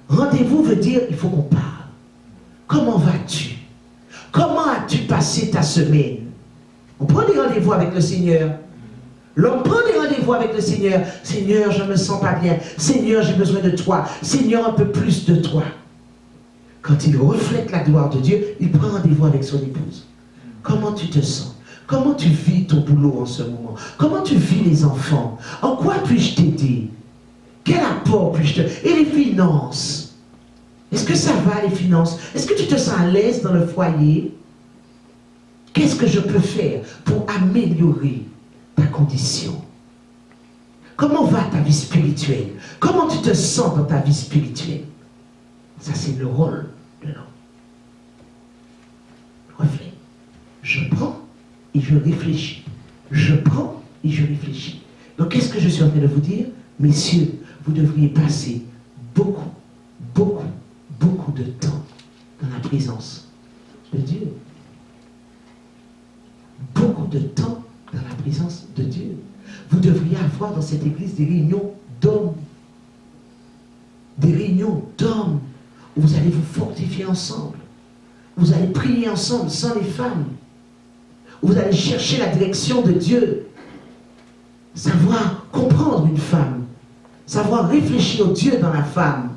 Rendez-vous veut dire, il faut qu'on parle. Comment vas-tu? Comment as-tu passé ta semaine? On prend des rendez-vous avec le Seigneur. L'homme prend des rendez-vous avec le Seigneur. Seigneur, je ne me sens pas bien. Seigneur, j'ai besoin de toi. Seigneur, un peu plus de toi. Quand il reflète la gloire de Dieu, il prend rendez-vous avec son épouse. Comment tu te sens? Comment tu vis ton boulot en ce moment? Comment tu vis les enfants? En quoi puis-je t'aider? Quel apport puis-je te... Et les finances? Est-ce que ça va, les finances? Est-ce que tu te sens à l'aise dans le foyer? Qu'est-ce que je peux faire pour améliorer ta condition? Comment va ta vie spirituelle? Comment tu te sens dans ta vie spirituelle? Ça, c'est le rôle de l'homme. Reflet. Je prends et je réfléchis. Je prends et je réfléchis. Donc, qu'est-ce que je suis en train de vous dire? Messieurs, vous devriez passer beaucoup de temps dans la présence de Dieu. Beaucoup de temps dans la présence de Dieu. Vous devriez avoir dans cette église des réunions d'hommes. Des réunions d'hommes où vous allez vous fortifier ensemble. Vous allez prier ensemble sans les femmes. Vous allez chercher la direction de Dieu. Savoir comprendre une femme. Savoir réfléchir au Dieu dans la femme.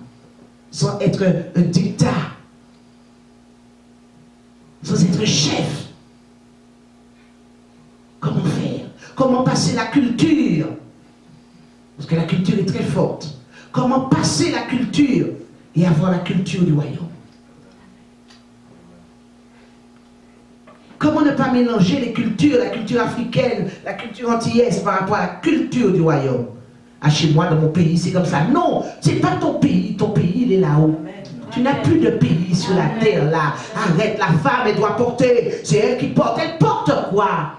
Sans être un dictat. Sans être chef. Comment faire? Comment passer la culture? Parce que la culture est très forte. Comment passer la culture et avoir la culture du royaume? Comment ne pas mélanger les cultures, la culture africaine, la culture antillaise par rapport à la culture du royaume? Ah, chez moi, dans mon pays, c'est comme ça. Non, c'est pas ton pays il est là-haut. Tu n'as plus de pays sur la terre là. Arrête, la femme, elle doit porter. C'est elle qui porte. Elle porte quoi?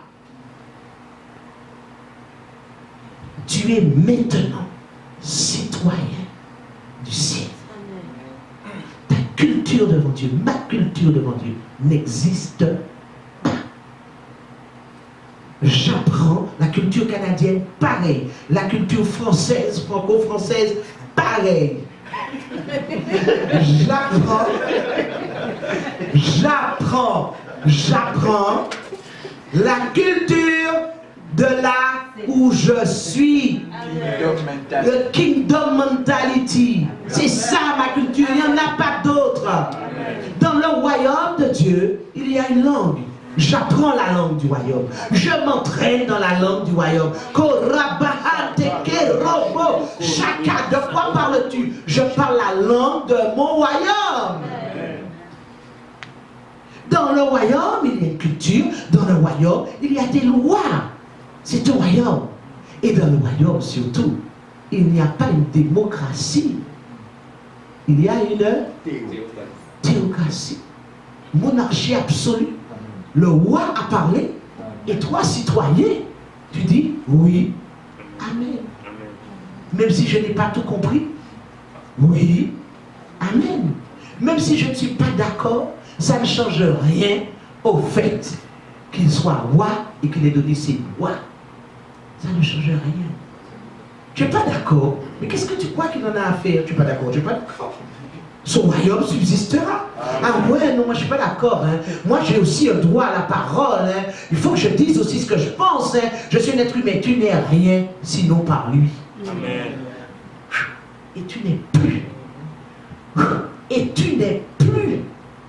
Tu es maintenant citoyen du ciel. Ta culture devant Dieu, ma culture devant Dieu n'existe pas. J'apprends la culture canadienne, pareil. La culture française, franco-française, pareil. J'apprends la culture de là où je suis. Le kingdom mentality. C'est ça ma culture, il n'y en a pas d'autre. Dans le royaume de Dieu, il y a une langue. J'apprends la langue du royaume. Je m'entraîne dans la langue du royaume. Chaka, de quoi parles-tu? Je parle la langue de mon royaume. Dans le royaume, il y a une culture. Dans le royaume, il y a des lois. C'est un royaume. Et dans le royaume, surtout, il n'y a pas une démocratie. Il y a une théocratie. Monarchie absolue. Le roi a parlé. Et toi, citoyen, tu dis oui. Amen. Même si je n'ai pas tout compris. Oui. Amen. Même si je ne suis pas d'accord, ça ne change rien au fait qu'il soit roi et qu'il ait donné ses lois. Ça ne change rien. Tu n'es pas d'accord. Mais qu'est-ce que tu crois qu'il en a à faire? Tu n'es pas d'accord. Tu n'es pas d'accord. Son royaume subsistera. Ah ouais, non, moi je ne suis pas d'accord. Hein. Moi j'ai aussi un droit à la parole. Hein. Il faut que je dise aussi ce que je pense. Hein. Je suis un être humain. Tu n'es rien sinon par lui. Amen. Et tu n'es plus. Et tu n'es plus.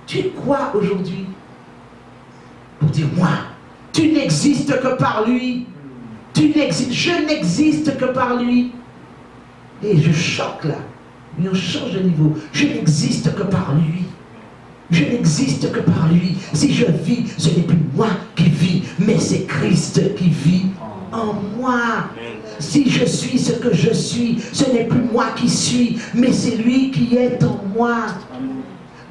Tu es quoi aujourd'hui? Pour dire moi, tu n'existes que par lui. Tu n'existes, je n'existe que par lui. Et je choque là. Mais on change de niveau. Je n'existe que par lui. Je n'existe que par lui. Si je vis, ce n'est plus moi qui vis, mais c'est Christ qui vit en moi. Si je suis ce que je suis, ce n'est plus moi qui suis, mais c'est lui qui est en moi.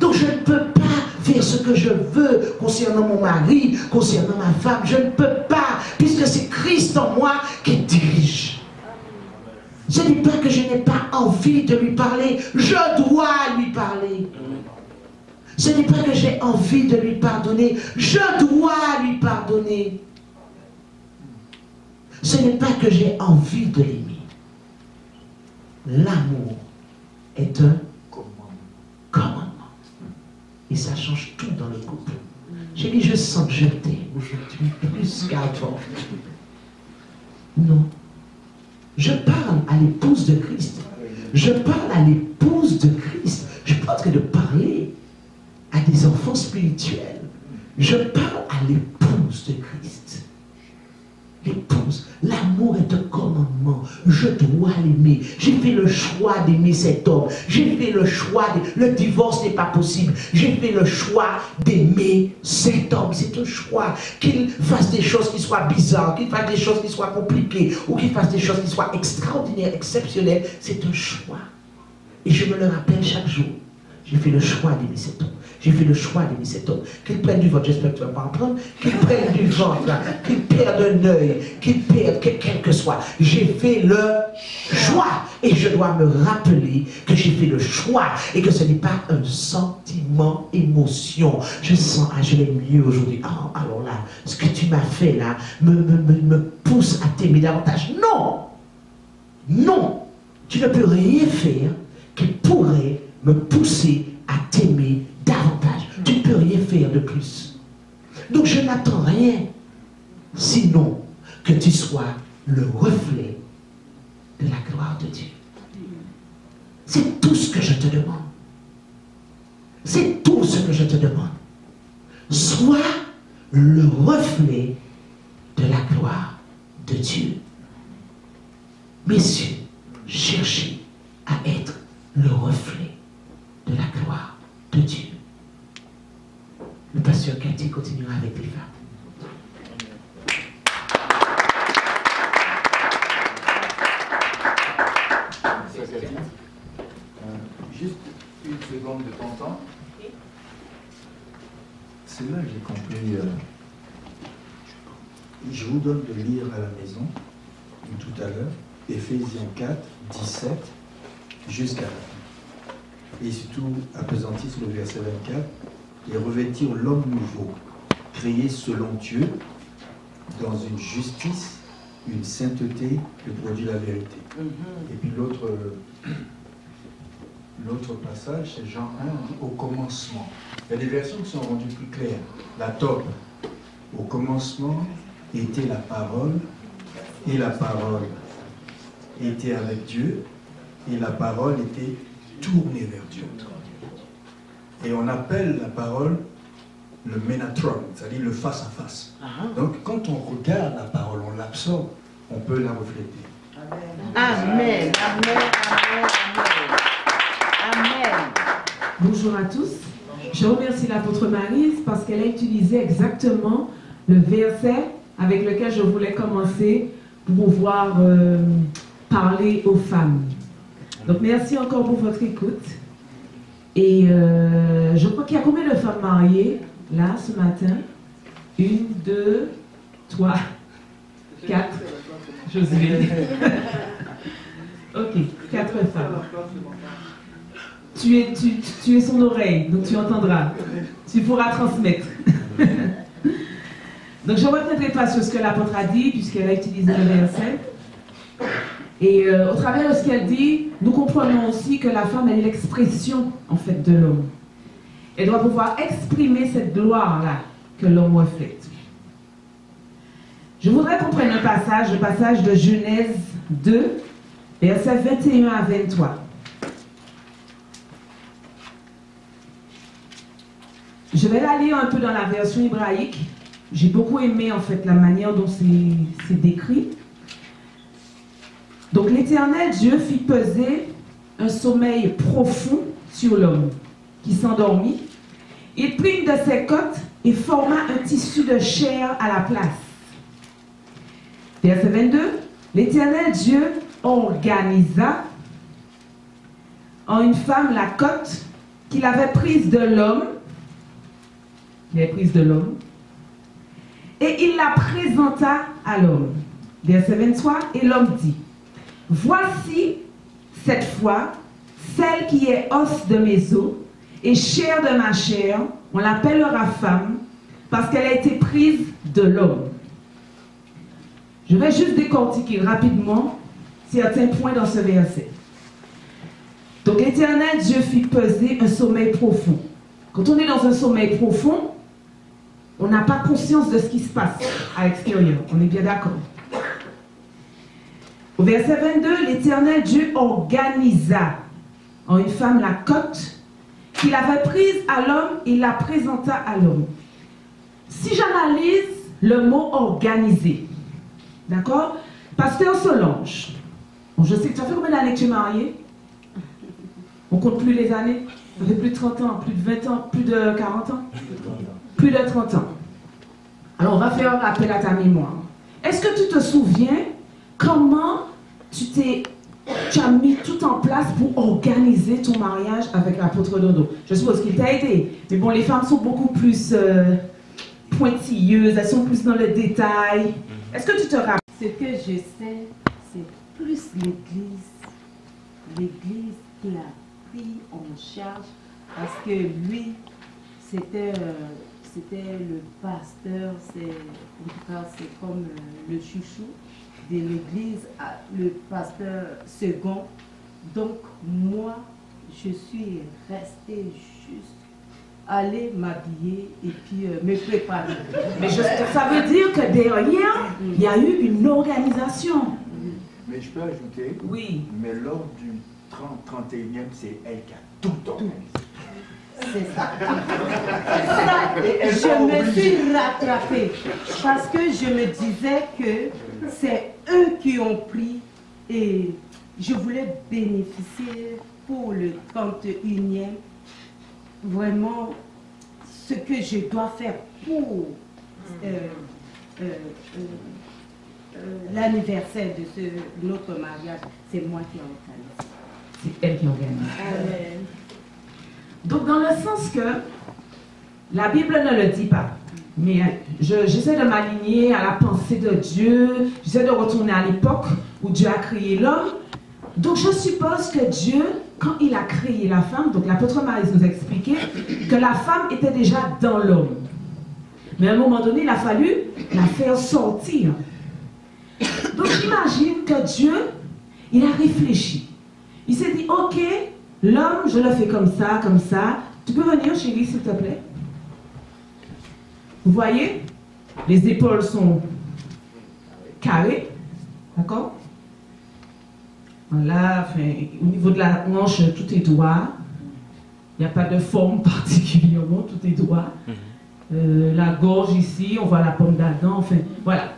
Donc je ne peux pas faire ce que je veux concernant mon mari, concernant ma femme. Je ne peux pas, puisque c'est Christ en moi qui dirige. Ce n'est pas que je n'ai pas envie de lui parler, je dois lui parler. Ce n'est pas que j'ai envie de lui pardonner, je dois lui pardonner. Ce n'est pas que j'ai envie de l'aimer. L'amour est un commandement. Et ça change tout dans le couple. J'ai dit, je sens que je t'aime aujourd'hui plus qu'avant. Non. Je parle à l'épouse de Christ. Je parle à l'épouse de Christ. Je ne suis pas en train de parler à des enfants spirituels. Je parle à l'épouse de Christ. L'épouse. L'amour est un commandement. Je dois l'aimer. J'ai fait le choix d'aimer cet homme. J'ai fait le choix. Le divorce n'est pas possible. J'ai fait le choix d'aimer cet homme. C'est un choix. Qu'il fasse des choses qui soient bizarres, qu'il fasse des choses qui soient compliquées, ou qu'il fasse des choses qui soient extraordinaires, exceptionnelles. C'est un choix. Et je me le rappelle chaque jour. J'ai fait le choix d'aimer cet homme. J'ai fait le choix d'aimer cet homme. Qu'il prenne du ventre, j'espère que tu ne vas pas en prendre. Qu'il prenne du ventre, qu'il perde un œil, qu'il perde, quel que soit. J'ai fait le choix. Et je dois me rappeler que j'ai fait le choix. Et que ce n'est pas un sentiment, émotion. Je sens, ah, je l'aime mieux aujourd'hui. Oh, alors là, ce que tu m'as fait là me pousse à t'aimer davantage. Non! Non! Tu ne peux rien faire qui pourrait me pousser à t'aimer davantage. Tu ne peux rien faire de plus. Donc je n'attends rien, sinon que tu sois le reflet de la gloire de Dieu. C'est tout ce que je te demande. C'est tout ce que je te demande. Sois le reflet de la gloire de Dieu. Messieurs, cherchez à être le reflet de la gloire de Dieu. Le pasteur Cathy continuera avec les femmes. Juste une seconde de temps c'est là que j'ai compris. Je vous donne de lire à la maison, tout à l'heure, Éphésiens 4, 17, jusqu'à la fin. Et surtout, appesantir sur le verset 24, et revêtir l'homme nouveau, créé selon Dieu, dans une justice, une sainteté que produit la vérité. Et puis l'autre passage, c'est Jean 1, dit au commencement. Il y a des versions qui sont rendues plus claires. La top. Au commencement était la parole, et la parole était avec Dieu, et la parole était tournée vers Dieu. Et on appelle la parole le ménatron, c'est-à-dire le face-à-face. Donc quand on regarde la parole, on l'absorbe, on peut la refléter. Amen. Amen. Amen. Amen. Bonjour à tous. Je remercie l'apôtre Maryse parce qu'elle a utilisé exactement le verset avec lequel je voulais commencer pour pouvoir parler aux femmes. Donc merci encore pour votre écoute. Et je crois qu'il y a combien de femmes mariées là ce matin? 1, 2, 3, 4. Josué. Ok, 4 femmes. Tu es son oreille, donc tu entendras. Tu pourras transmettre. Donc je ne reviendrai pas sur ce que l'apôtre a dit, puisqu'elle a utilisé le verset. Et au travers de ce qu'elle dit, nous comprenons aussi que la femme est l'expression, en fait, de l'homme. Elle doit pouvoir exprimer cette gloire-là que l'homme reflète. Je voudrais qu'on prenne le passage de Genèse 2, versets 21 à 23. Je vais la lire un peu dans la version hébraïque. J'ai beaucoup aimé en fait la manière dont c'est décrit. Donc l'Éternel Dieu fit peser un sommeil profond sur l'homme qui s'endormit. Il prit une de ses côtes et forma un tissu de chair à la place. Verset 22. L'Éternel Dieu organisa en une femme la côte qu'il avait prise de l'homme. Il avait prise de l'homme. Et il la présenta à l'homme. Verset 23. Et l'homme dit: voici cette fois celle qui est os de mes os et chair de ma chair. On l'appellera femme parce qu'elle a été prise de l'homme. Je vais juste décortiquer rapidement certains points dans ce verset. Donc l'Éternel Dieu fit peser un sommeil profond. Quand on est dans un sommeil profond, on n'a pas conscience de ce qui se passe à l'extérieur. On est bien d'accord. Au verset 22, l'Éternel Dieu organisa en une femme la côte qu'il avait prise à l'homme et la présenta à l'homme. Si j'analyse le mot organiser, d'accord? Pasteur Solange, bon, je sais que tu as fait combien d'années que tu es mariée? On compte plus les années? Ça fait plus de 30 ans, plus de 20 ans, plus de 40 ans? Plus de 30 ans. Alors on va faire un rappel à ta mémoire. Est-ce que tu te souviens comment tu as mis tout en place pour organiser ton mariage avec l'apôtre Dodo? Je suppose qu'il t'a aidé. Mais bon, les femmes sont beaucoup plus pointilleuses, elles sont plus dans le détail. Est-ce que tu te rappelles? Ce que je sais, c'est plus l'Église qui l'a pris en charge parce que lui, c'était le pasteur, en tout cas c'est comme le chouchou de l'église, le pasteur second. Donc moi, je suis restée juste aller m'habiller et puis me préparer. Mais ça veut dire que derrière, il y a eu une organisation. Mais je peux ajouter, oui. Mais lors du 31e, c'est elle qui a tout organisé. C'est ça. Je me suis rattrapée parce que je me disais que c'est eux qui ont pris et je voulais bénéficier pour le 31e vraiment ce que je dois faire pour l'anniversaire de notre mariage. C'est moi qui organise. C'est elle qui organise. Amen. Donc dans le sens que La Bible ne le dit pas. Mais j'essaie de m'aligner à la pensée de Dieu. J'essaie de retourner à l'époque où Dieu a créé l'homme. Donc je suppose que Dieu, quand il a créé la femme, donc l'apôtre Marie nous expliquait que la femme était déjà dans l'homme. Mais à un moment donné, il a fallu la faire sortir. Donc j'imagine que Dieu, il a réfléchi. Il s'est dit, ok, l'homme, je le fais comme ça, comme ça. Tu peux venir, chérie, s'il te plaît? Vous voyez? Les épaules sont carrées. D'accord? Voilà, enfin, au niveau de la hanche, tout est droit. Il n'y a pas de forme particulièrement, tout est droit. La gorge ici, on voit la pomme d'Adam, enfin, voilà.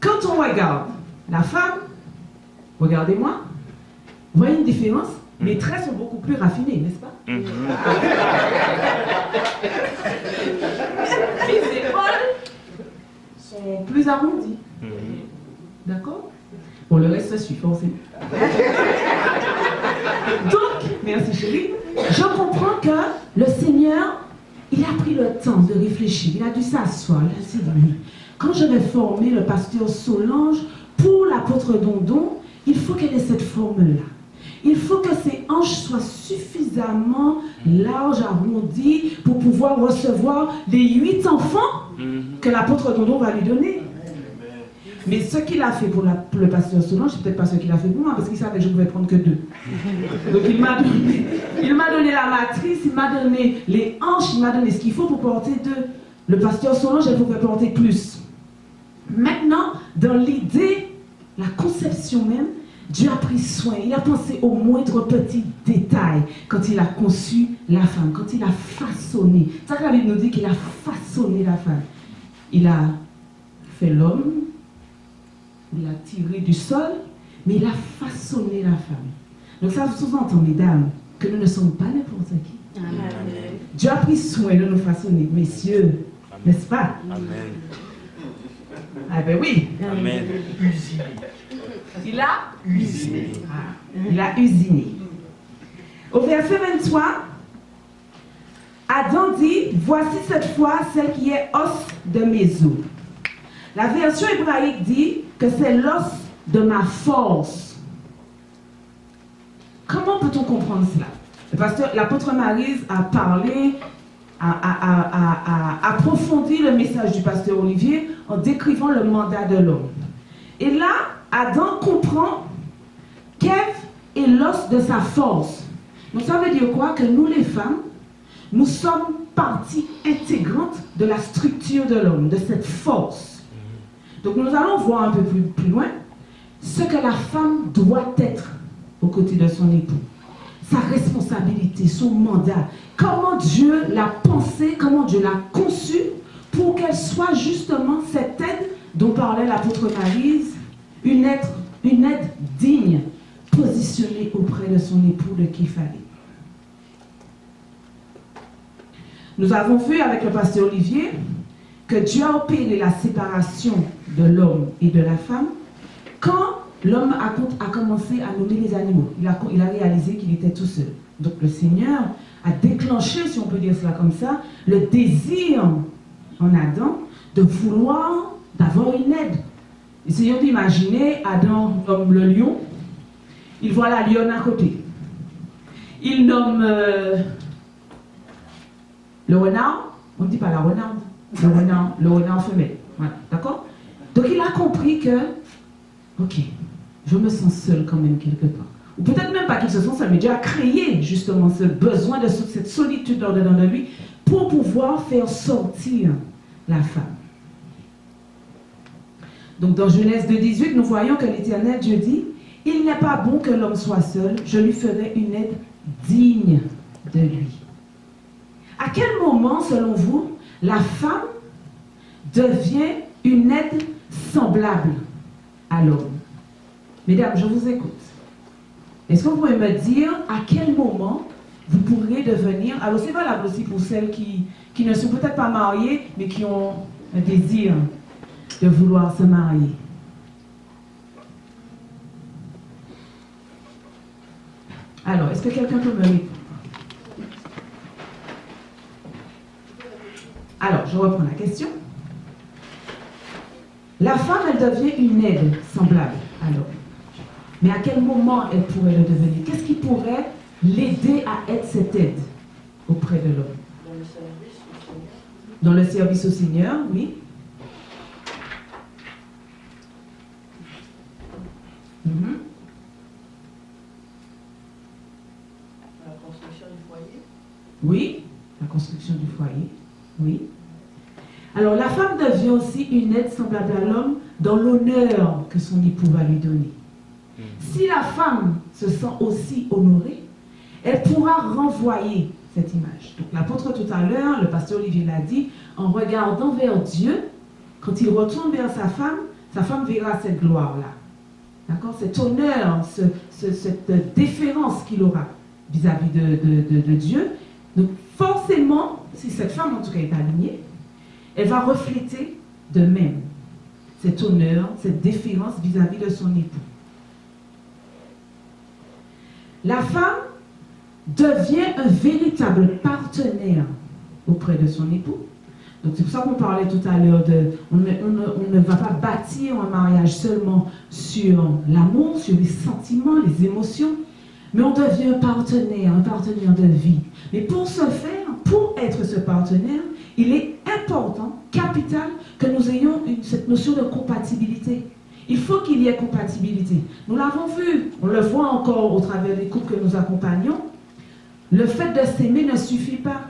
Quand on regarde la femme, regardez-moi, vous voyez une différence? Les traits sont beaucoup plus raffinés, n'est-ce pas? Les épaules sont plus arrondies. D'accord? Bon, le reste suit, forcément. Donc, merci chérie, je comprends que le Seigneur, il a pris le temps de réfléchir, il a dû s'asseoir, il a dit, quand je vais former le pasteur Solange pour l'apôtre Dondon, il faut qu'elle ait cette forme-là. Il faut que ses hanches soient suffisamment larges, arrondies, pour pouvoir recevoir les 8 enfants que l'apôtre Dondon va lui donner. Mais ce qu'il a fait pour le pasteur Solange, c'est peut-être pas ce qu'il a fait pour moi, parce qu'il savait que je ne pouvais prendre que 2. Donc il m'a donné la matrice, il m'a donné les hanches, il m'a donné ce qu'il faut pour porter 2. Le pasteur Solange, elle pouvait porter plus. Maintenant, dans l'idée, la conception même, Dieu a pris soin, il a pensé aux moindres petits détails quand il a conçu la femme, quand il a façonné. C'est ça que la Bible nous dit qu'il a façonné la femme. Il a fait l'homme, il l'a tiré du sol, mais il a façonné la femme. Donc ça sous-entend, mesdames, que nous ne sommes pas n'importe qui. Amen. Dieu a pris soin de nous façonner, messieurs, n'est-ce pas? Amen. Ah ben oui. Amen. Il a usiné. Il a usiné. Au verset 23, Adam dit, voici cette fois celle qui est os de mes os. La version hébraïque dit que c'est l'os de ma force. Comment peut-on comprendre cela? Parce que l'apôtre Maryse a parlé, a approfondi le message du pasteur Olivier en décrivant le mandat de l'homme. Et là, Adam comprend qu'Ève est l'os de sa force. Donc ça veut dire quoi? Que nous les femmes, nous sommes partie intégrante de la structure de l'homme, de cette force. Donc nous allons voir un peu plus loin ce que la femme doit être aux côtés de son époux. Sa responsabilité, son mandat, comment Dieu l'a pensé, comment Dieu l'a conçu pour qu'elle soit justement cette aide dont parlait l'apôtre Maryse, une aide digne, positionnée auprès de son époux de qui il fallait. Nous avons vu avec le pasteur Olivier que Dieu a opéré la séparation de l'homme et de la femme quand l'homme a commencé à nommer les animaux. Il a réalisé qu'il était tout seul. Donc le Seigneur a déclenché, si on peut dire cela comme ça, le désir en Adam de vouloir, d'avoir une aide. Essayons d'imaginer Adam nomme le lion, il voit la lionne à côté. Il nomme le renard, on ne dit pas la renarde, le renard femelle. Voilà, d'accord? Donc il a compris que, ok, je me sens seul quand même quelque part. Ou peut-être même pas qu'il se sent seul, mais Dieu a créé justement ce besoin de cette solitude dedans de lui pour pouvoir faire sortir la femme. Donc dans Genèse 2,18, nous voyons que l'Éternel Dieu dit, il n'est pas bon que l'homme soit seul, je lui ferai une aide digne de lui. À quel moment, selon vous, la femme devient une aide semblable à l'homme? Mesdames, je vous écoute. Est-ce que vous pouvez me dire à quel moment vous pourrez devenir... Alors c'est valable aussi pour celles qui ne sont peut-être pas mariées, mais qui ont un désir de vouloir se marier. Alors, est-ce que quelqu'un peut me répondre? Alors, je reprends la question. La femme, elle devient une aide semblable à l'homme. Mais à quel moment elle pourrait le devenir? Qu'est-ce qui pourrait l'aider à être cette aide auprès de l'homme? Dans le service au Seigneur. Dans le service au Seigneur, oui. La construction du foyer. Oui, la construction du foyer, oui. Alors la femme devient aussi une aide semblable à l'homme dans l'honneur que son époux va lui donner. Si la femme se sent aussi honorée, elle pourra renvoyer cette image. Donc l'apôtre tout à l'heure, le pasteur Olivier l'a dit, en regardant vers Dieu, quand il retourne vers sa femme verra cette gloire-là. D'accord? Cet honneur, cette déférence qu'il aura vis-à-vis de Dieu. Donc forcément, si cette femme en tout cas est alignée, elle va refléter de même cet honneur, cette déférence vis-à-vis de son époux. La femme devient un véritable partenaire auprès de son époux. Donc c'est pour ça qu'on parlait tout à l'heure de... On ne va pas bâtir un mariage seulement sur l'amour, sur les sentiments, les émotions, mais on devient un partenaire de vie. Mais pour ce faire, pour être ce partenaire, il est important, capital, que nous ayons cette notion de compatibilité. Il faut qu'il y ait compatibilité. Nous l'avons vu, on le voit encore au travers des couples que nous accompagnons. Le fait de s'aimer ne suffit pas.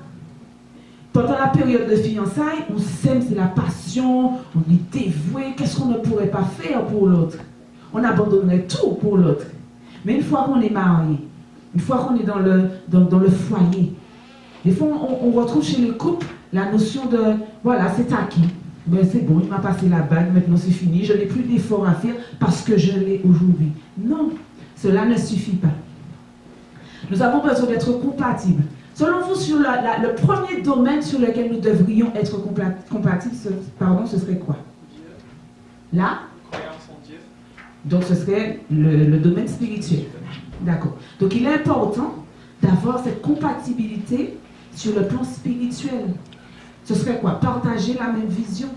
Pendant la période de fiançailles, on s'aime, c'est la passion, on est dévoué. Qu'est-ce qu'on ne pourrait pas faire pour l'autre? On abandonnerait tout pour l'autre. Mais une fois qu'on est marié, une fois qu'on est dans le foyer, des fois on retrouve chez les couples la notion de, voilà, c'est acquis. Ben, c'est bon, il m'a passé la bague, maintenant c'est fini, je n'ai plus d'efforts à faire parce que je l'ai aujourd'hui. Non, cela ne suffit pas. Nous avons besoin d'être compatibles. Selon vous, sur le premier domaine sur lequel nous devrions être compatibles, ce serait quoi? Là? Croyance en Dieu. Donc ce serait le domaine spirituel. D'accord. Donc il est important d'avoir cette compatibilité sur le plan spirituel. Ce serait quoi? Partager la même vision.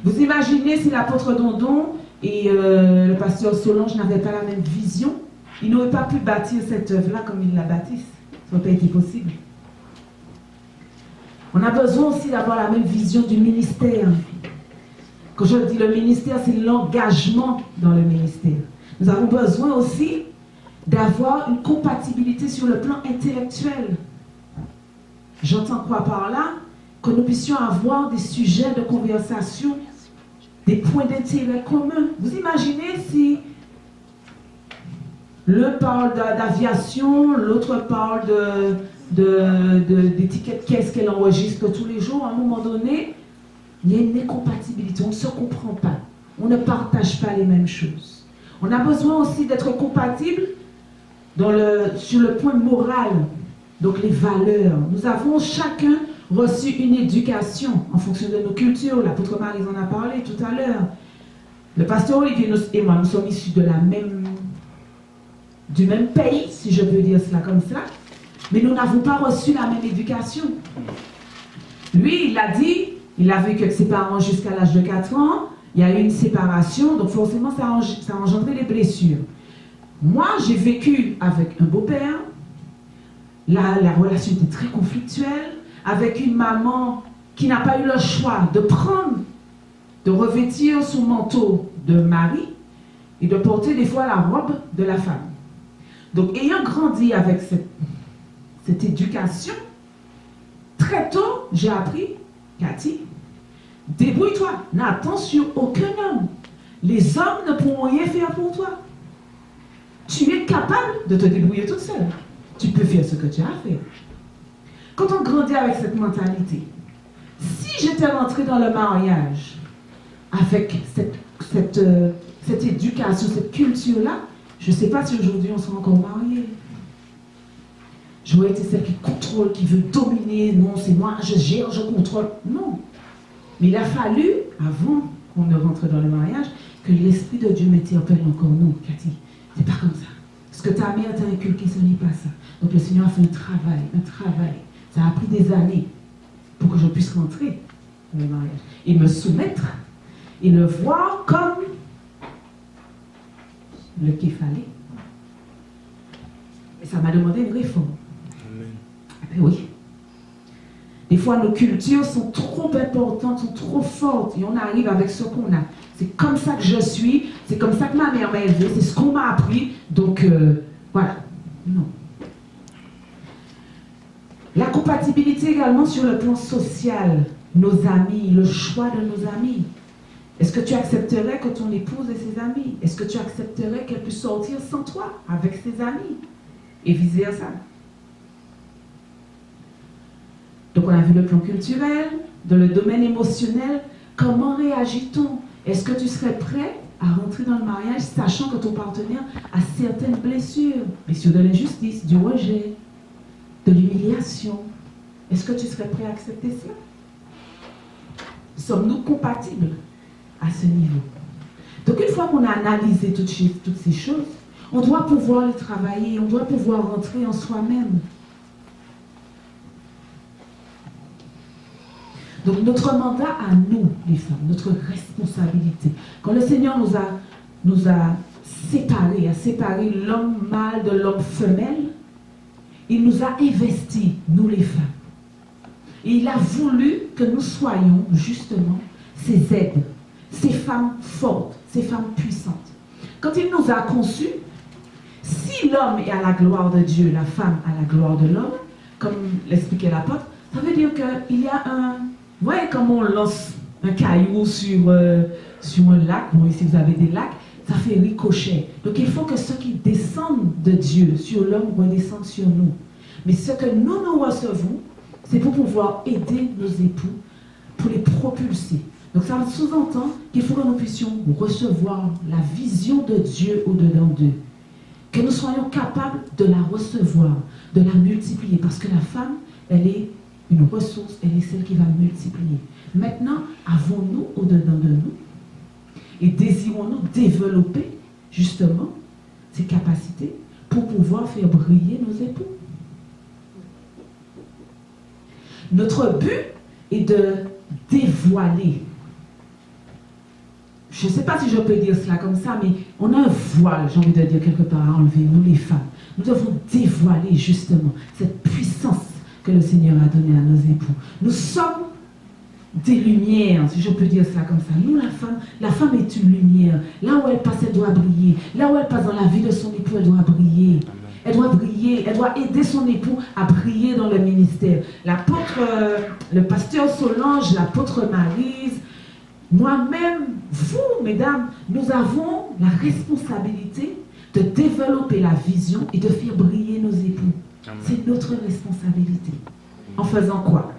Vous imaginez si l'apôtre Dondon et le pasteur Solange n'avaient pas la même vision, ils n'auraient pas pu bâtir cette œuvre-là comme ils la bâtissent. Ça n'aurait pas été possible. On a besoin aussi d'avoir la même vision du ministère. Quand je dis le ministère, c'est l'engagement dans le ministère. Nous avons besoin aussi d'avoir une compatibilité sur le plan intellectuel. J'entends quoi par là? Que nous puissions avoir des sujets de conversation, des points d'intérêt communs. Vous imaginez si l'un parle d'aviation, l'autre parle d'étiquette caisse qu'elle enregistre tous les jours, à un moment donné, il y a une incompatibilité, on ne se comprend pas, on ne partage pas les mêmes choses. On a besoin aussi d'être compatible sur le point moral, donc les valeurs. Nous avons chacun reçu une éducation en fonction de nos cultures. L'apôtre Marie en a parlé tout à l'heure. Le pasteur Olivier et moi, nous sommes issus du même pays, si je peux dire cela comme ça, mais nous n'avons pas reçu la même éducation. Lui, il a dit, il a vécu avec ses parents jusqu'à l'âge de 4 ans, il y a eu une séparation, donc forcément ça a engendré des blessures. Moi, j'ai vécu avec un beau-père, la relation était très conflictuelle, avec une maman qui n'a pas eu le choix de revêtir son manteau de mari et de porter des fois la robe de la femme. Donc, ayant grandi avec cette éducation, très tôt, j'ai appris, Cathy, débrouille-toi, n'attends sur aucun homme. Les hommes ne pourront rien faire pour toi. Tu es capable de te débrouiller toute seule. Tu peux faire ce que tu as à faire. Quand on grandit avec cette mentalité, si j'étais rentrée dans le mariage avec cette éducation, cette culture-là, je ne sais pas si aujourd'hui on sera encore mariés. J'aurais été celle qui contrôle, qui veut dominer. Non, c'est moi, je gère, je contrôle. Non. Mais il a fallu, avant qu'on ne rentre dans le mariage, que l'Esprit de Dieu m'interpelle encore. Non, Cathy, c'est pas comme ça. Ce que ta mère t'a inculqué, ce n'est pas ça. Donc le Seigneur a fait un travail. Ça a pris des années pour que je puisse rentrer dans le mariage et me soumettre et le voir comme le qu'il fallait. Et ça m'a demandé une réforme. Et oui. Des fois, nos cultures sont trop importantes, sont trop fortes, et on arrive avec ce qu'on a. C'est comme ça que je suis, c'est comme ça que ma mère m'a élevée, c'est ce qu'on m'a appris, donc voilà. Non. La compatibilité également sur le plan social, nos amis, le choix de nos amis. Est-ce que tu accepterais que ton épouse ait ses amis? Est-ce que tu accepterais qu'elle puisse sortir sans toi, avec ses amis? Et vice-versa. Donc on a vu le plan culturel, dans le domaine émotionnel, comment réagit-on? Est-ce que tu serais prêt à rentrer dans le mariage sachant que ton partenaire a certaines blessures? Blessures de l'injustice, du rejet, de l'humiliation. Est-ce que tu serais prêt à accepter cela? Sommes-nous compatibles à ce niveau? Donc une fois qu'on a analysé toutes ces choses, on doit pouvoir les travailler, on doit pouvoir rentrer en soi-même. Donc notre mandat à nous, les femmes, notre responsabilité. Quand le Seigneur nous a séparé l'homme mâle de l'homme femelle, il nous a investis, nous les femmes. Et il a voulu que nous soyons justement ces aides, ces femmes fortes, ces femmes puissantes. Quand il nous a conçus, si l'homme est à la gloire de Dieu, la femme à la gloire de l'homme, comme l'expliquait l'apôtre, ça veut dire qu'il y a un... Vous voyez comment on lance un caillou sur un lac, bon ici vous avez des lacs, ça fait ricochet. Donc il faut que ce qui descend de Dieu sur l'homme redescende sur nous. Mais ce que nous recevons, c'est pour pouvoir aider nos époux, pour les propulser. Donc ça sous-entend qu'il faut que nous puissions recevoir la vision de Dieu au-dedans d'eux. Que nous soyons capables de la recevoir, de la multiplier. Parce que la femme, elle est une ressource, elle est celle qui va multiplier. Maintenant, avons-nous au-dedans de nous et désirons-nous développer justement ces capacités pour pouvoir faire briller nos époux? Notre but est de dévoiler. Je ne sais pas si je peux dire cela comme ça, mais on a un voile, j'ai envie de dire quelque part, à enlever, nous les femmes. Nous devons dévoiler justement cette puissance que le Seigneur a donnée à nos époux. Nous sommes des lumières, si je peux dire cela comme ça. Nous, la femme est une lumière. Là où elle passe, elle doit briller. Là où elle passe dans la vie de son époux, elle doit briller. Elle doit briller, elle doit aider son époux à briller dans le ministère. L'apôtre, le pasteur Solange, l'apôtre Maryse, moi-même, vous, mesdames, nous avons la responsabilité de développer la vision et de faire briller nos époux. C'est notre responsabilité. En faisant quoi?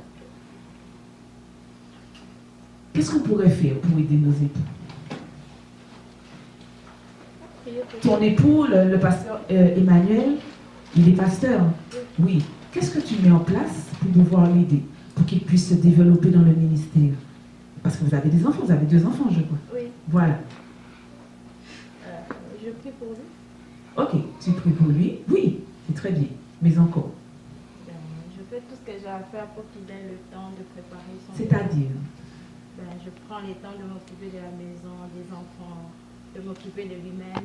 Qu'est-ce qu'on pourrait faire pour aider nos époux? Ton époux, le pasteur Emmanuel, il est pasteur. Oui. Qu'est-ce que tu mets en place pour pouvoir l'aider, pour qu'il puisse se développer dans le ministère? Parce que vous avez des enfants, vous avez 2 enfants, je crois. Oui. Voilà. Je prie pour lui. Ok, tu pries pour lui. Oui, c'est très bien. Mais encore. Je fais tout ce que j'ai à faire pour qu'il ait le temps de préparer son... C'est-à-dire? Je prends le temps de m'occuper de la maison, des enfants, de m'occuper de lui-même.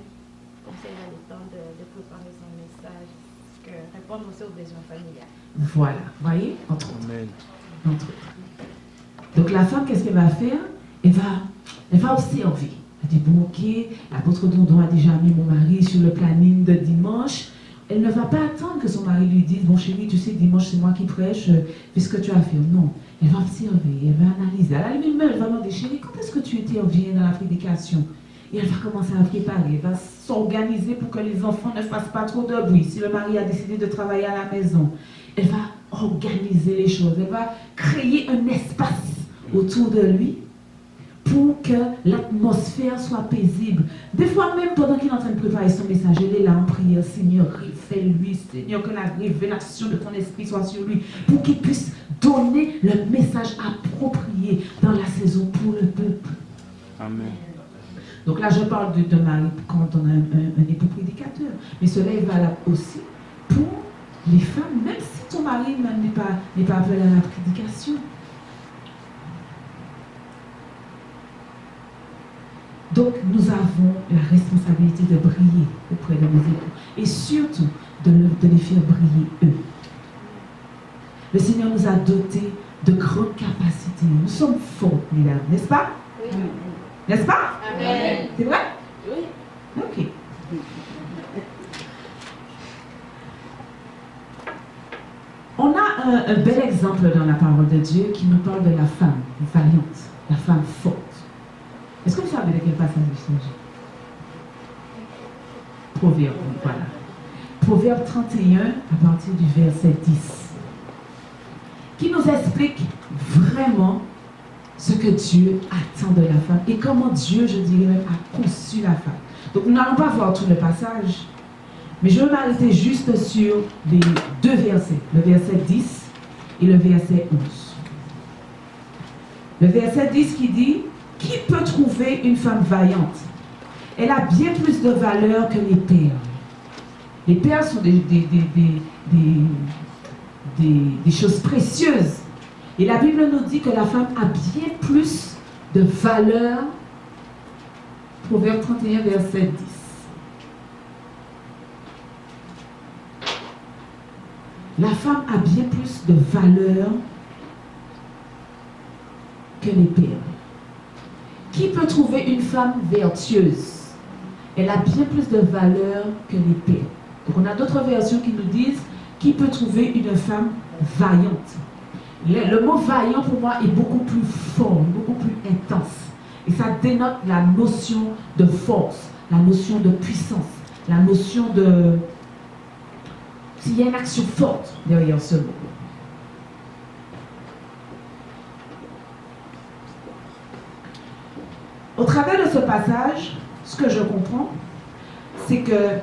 Comme ça, il a le temps de préparer son message, répondre aussi aux besoins familiaux. Voilà, voyez, entre autres. Entre autres. Donc la femme, qu'est-ce qu'elle va faire? Elle va observer. Elle dit, bon ok, l'apôtre Dondon a déjà mis mon mari sur le planning de dimanche. Elle ne va pas attendre que son mari lui dise, bon chérie, tu sais, dimanche c'est moi qui prêche, fais ce que tu as à faire. Non, elle va observer, elle va analyser. À la limite même, elle va demander, chérie, quand est-ce que tu interviens dans la prédication? Et elle va commencer à préparer, elle va s'organiser pour que les enfants ne fassent pas trop de bruit. Si le mari a décidé de travailler à la maison, elle va organiser les choses, elle va créer un espace autour de lui pour que l'atmosphère soit paisible. Des fois même, pendant qu'il est en train de préparer son message, elle est là en prière, Seigneur, révèle-lui, Seigneur, que la révélation de ton esprit soit sur lui, pour qu'il puisse donner le message approprié dans la saison pour le peuple. Amen. Donc là, je parle de mari quand on a un époux prédicateur. Mais cela est valable aussi pour les femmes, même si ton mari n'est pas appelé à la prédication. Donc nous avons la responsabilité de briller auprès de nos époux et surtout de les faire briller eux. Le Seigneur nous a dotés de grandes capacités. Nous sommes forts, mesdames, n'est-ce pas? Oui. N'est-ce pas? Amen. C'est vrai? Oui. Ok. On a un bel exemple dans la parole de Dieu qui nous parle de la femme vaillante, la femme forte. Est-ce que vous savez de quel passage il s'agit? Proverbe, voilà. Proverbe 31 à partir du verset 10. Qui nous explique vraiment ce que Dieu attend de la femme et comment Dieu, je dirais même, a conçu la femme. Donc nous n'allons pas voir tout le passage, mais je vais m'arrêter juste sur les deux versets, le verset 10 et le verset 11. Le verset 10 qui dit « Qui peut trouver une femme vaillante? Elle a bien plus de valeur que les perles. » Les perles sont des choses précieuses. Et la Bible nous dit que la femme a bien plus de valeur. Proverbe 31, verset 10. La femme a bien plus de valeur que les perles. Qui peut trouver une femme vertueuse? Elle a bien plus de valeur que les perles. Donc on a d'autres versions qui nous disent qui peut trouver une femme vaillante. Le mot vaillant pour moi est beaucoup plus fort, beaucoup plus intense. Et ça dénote la notion de force, la notion de puissance, la notion de... S'il y a une action forte derrière ce mot. Au travers de ce passage, ce que je comprends, c'est que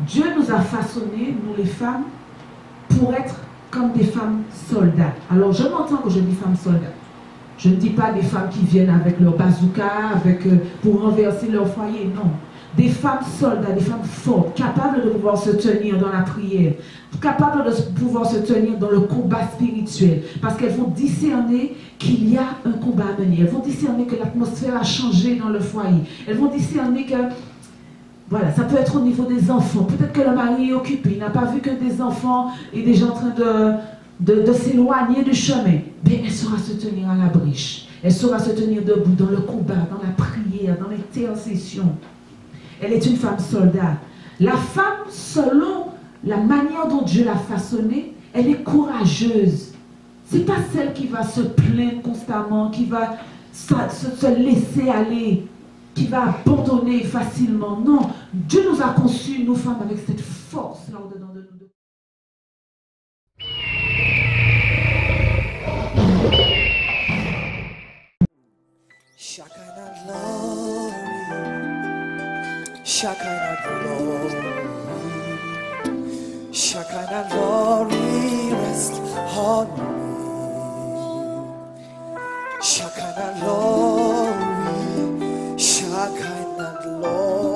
Dieu nous a façonnés, nous les femmes, pour être comme des femmes soldats. Alors je m'entends quand je dis femmes soldats. Je ne dis pas des femmes qui viennent avec leur bazooka, pour renverser leur foyer, non. Des femmes soldats, des femmes fortes, capables de pouvoir se tenir dans la prière, capables de pouvoir se tenir dans le combat spirituel, parce qu'elles vont discerner qu'il y a un combat à mener. Elles vont discerner que l'atmosphère a changé dans le foyer. Elles vont discerner que, voilà, ça peut être au niveau des enfants. Peut-être que le mari est occupé, il n'a pas vu que des enfants et des gens en train de s'éloigner du chemin. Mais elle saura se tenir à la brèche. Elle saura se tenir debout dans le combat, dans la prière, dans l'intercession. Elle est une femme soldat. La femme, selon la manière dont Dieu l'a façonnée, elle est courageuse. Ce n'est pas celle qui va se plaindre constamment, qui va se laisser aller, qui va abandonner facilement. Non, Dieu nous a conçus, nous femmes, avec cette force là-dedans de nous. Shekinah glory, Shekinah glory, Shekinah glory, rest on me. Shekinah glory, Shekinah glory.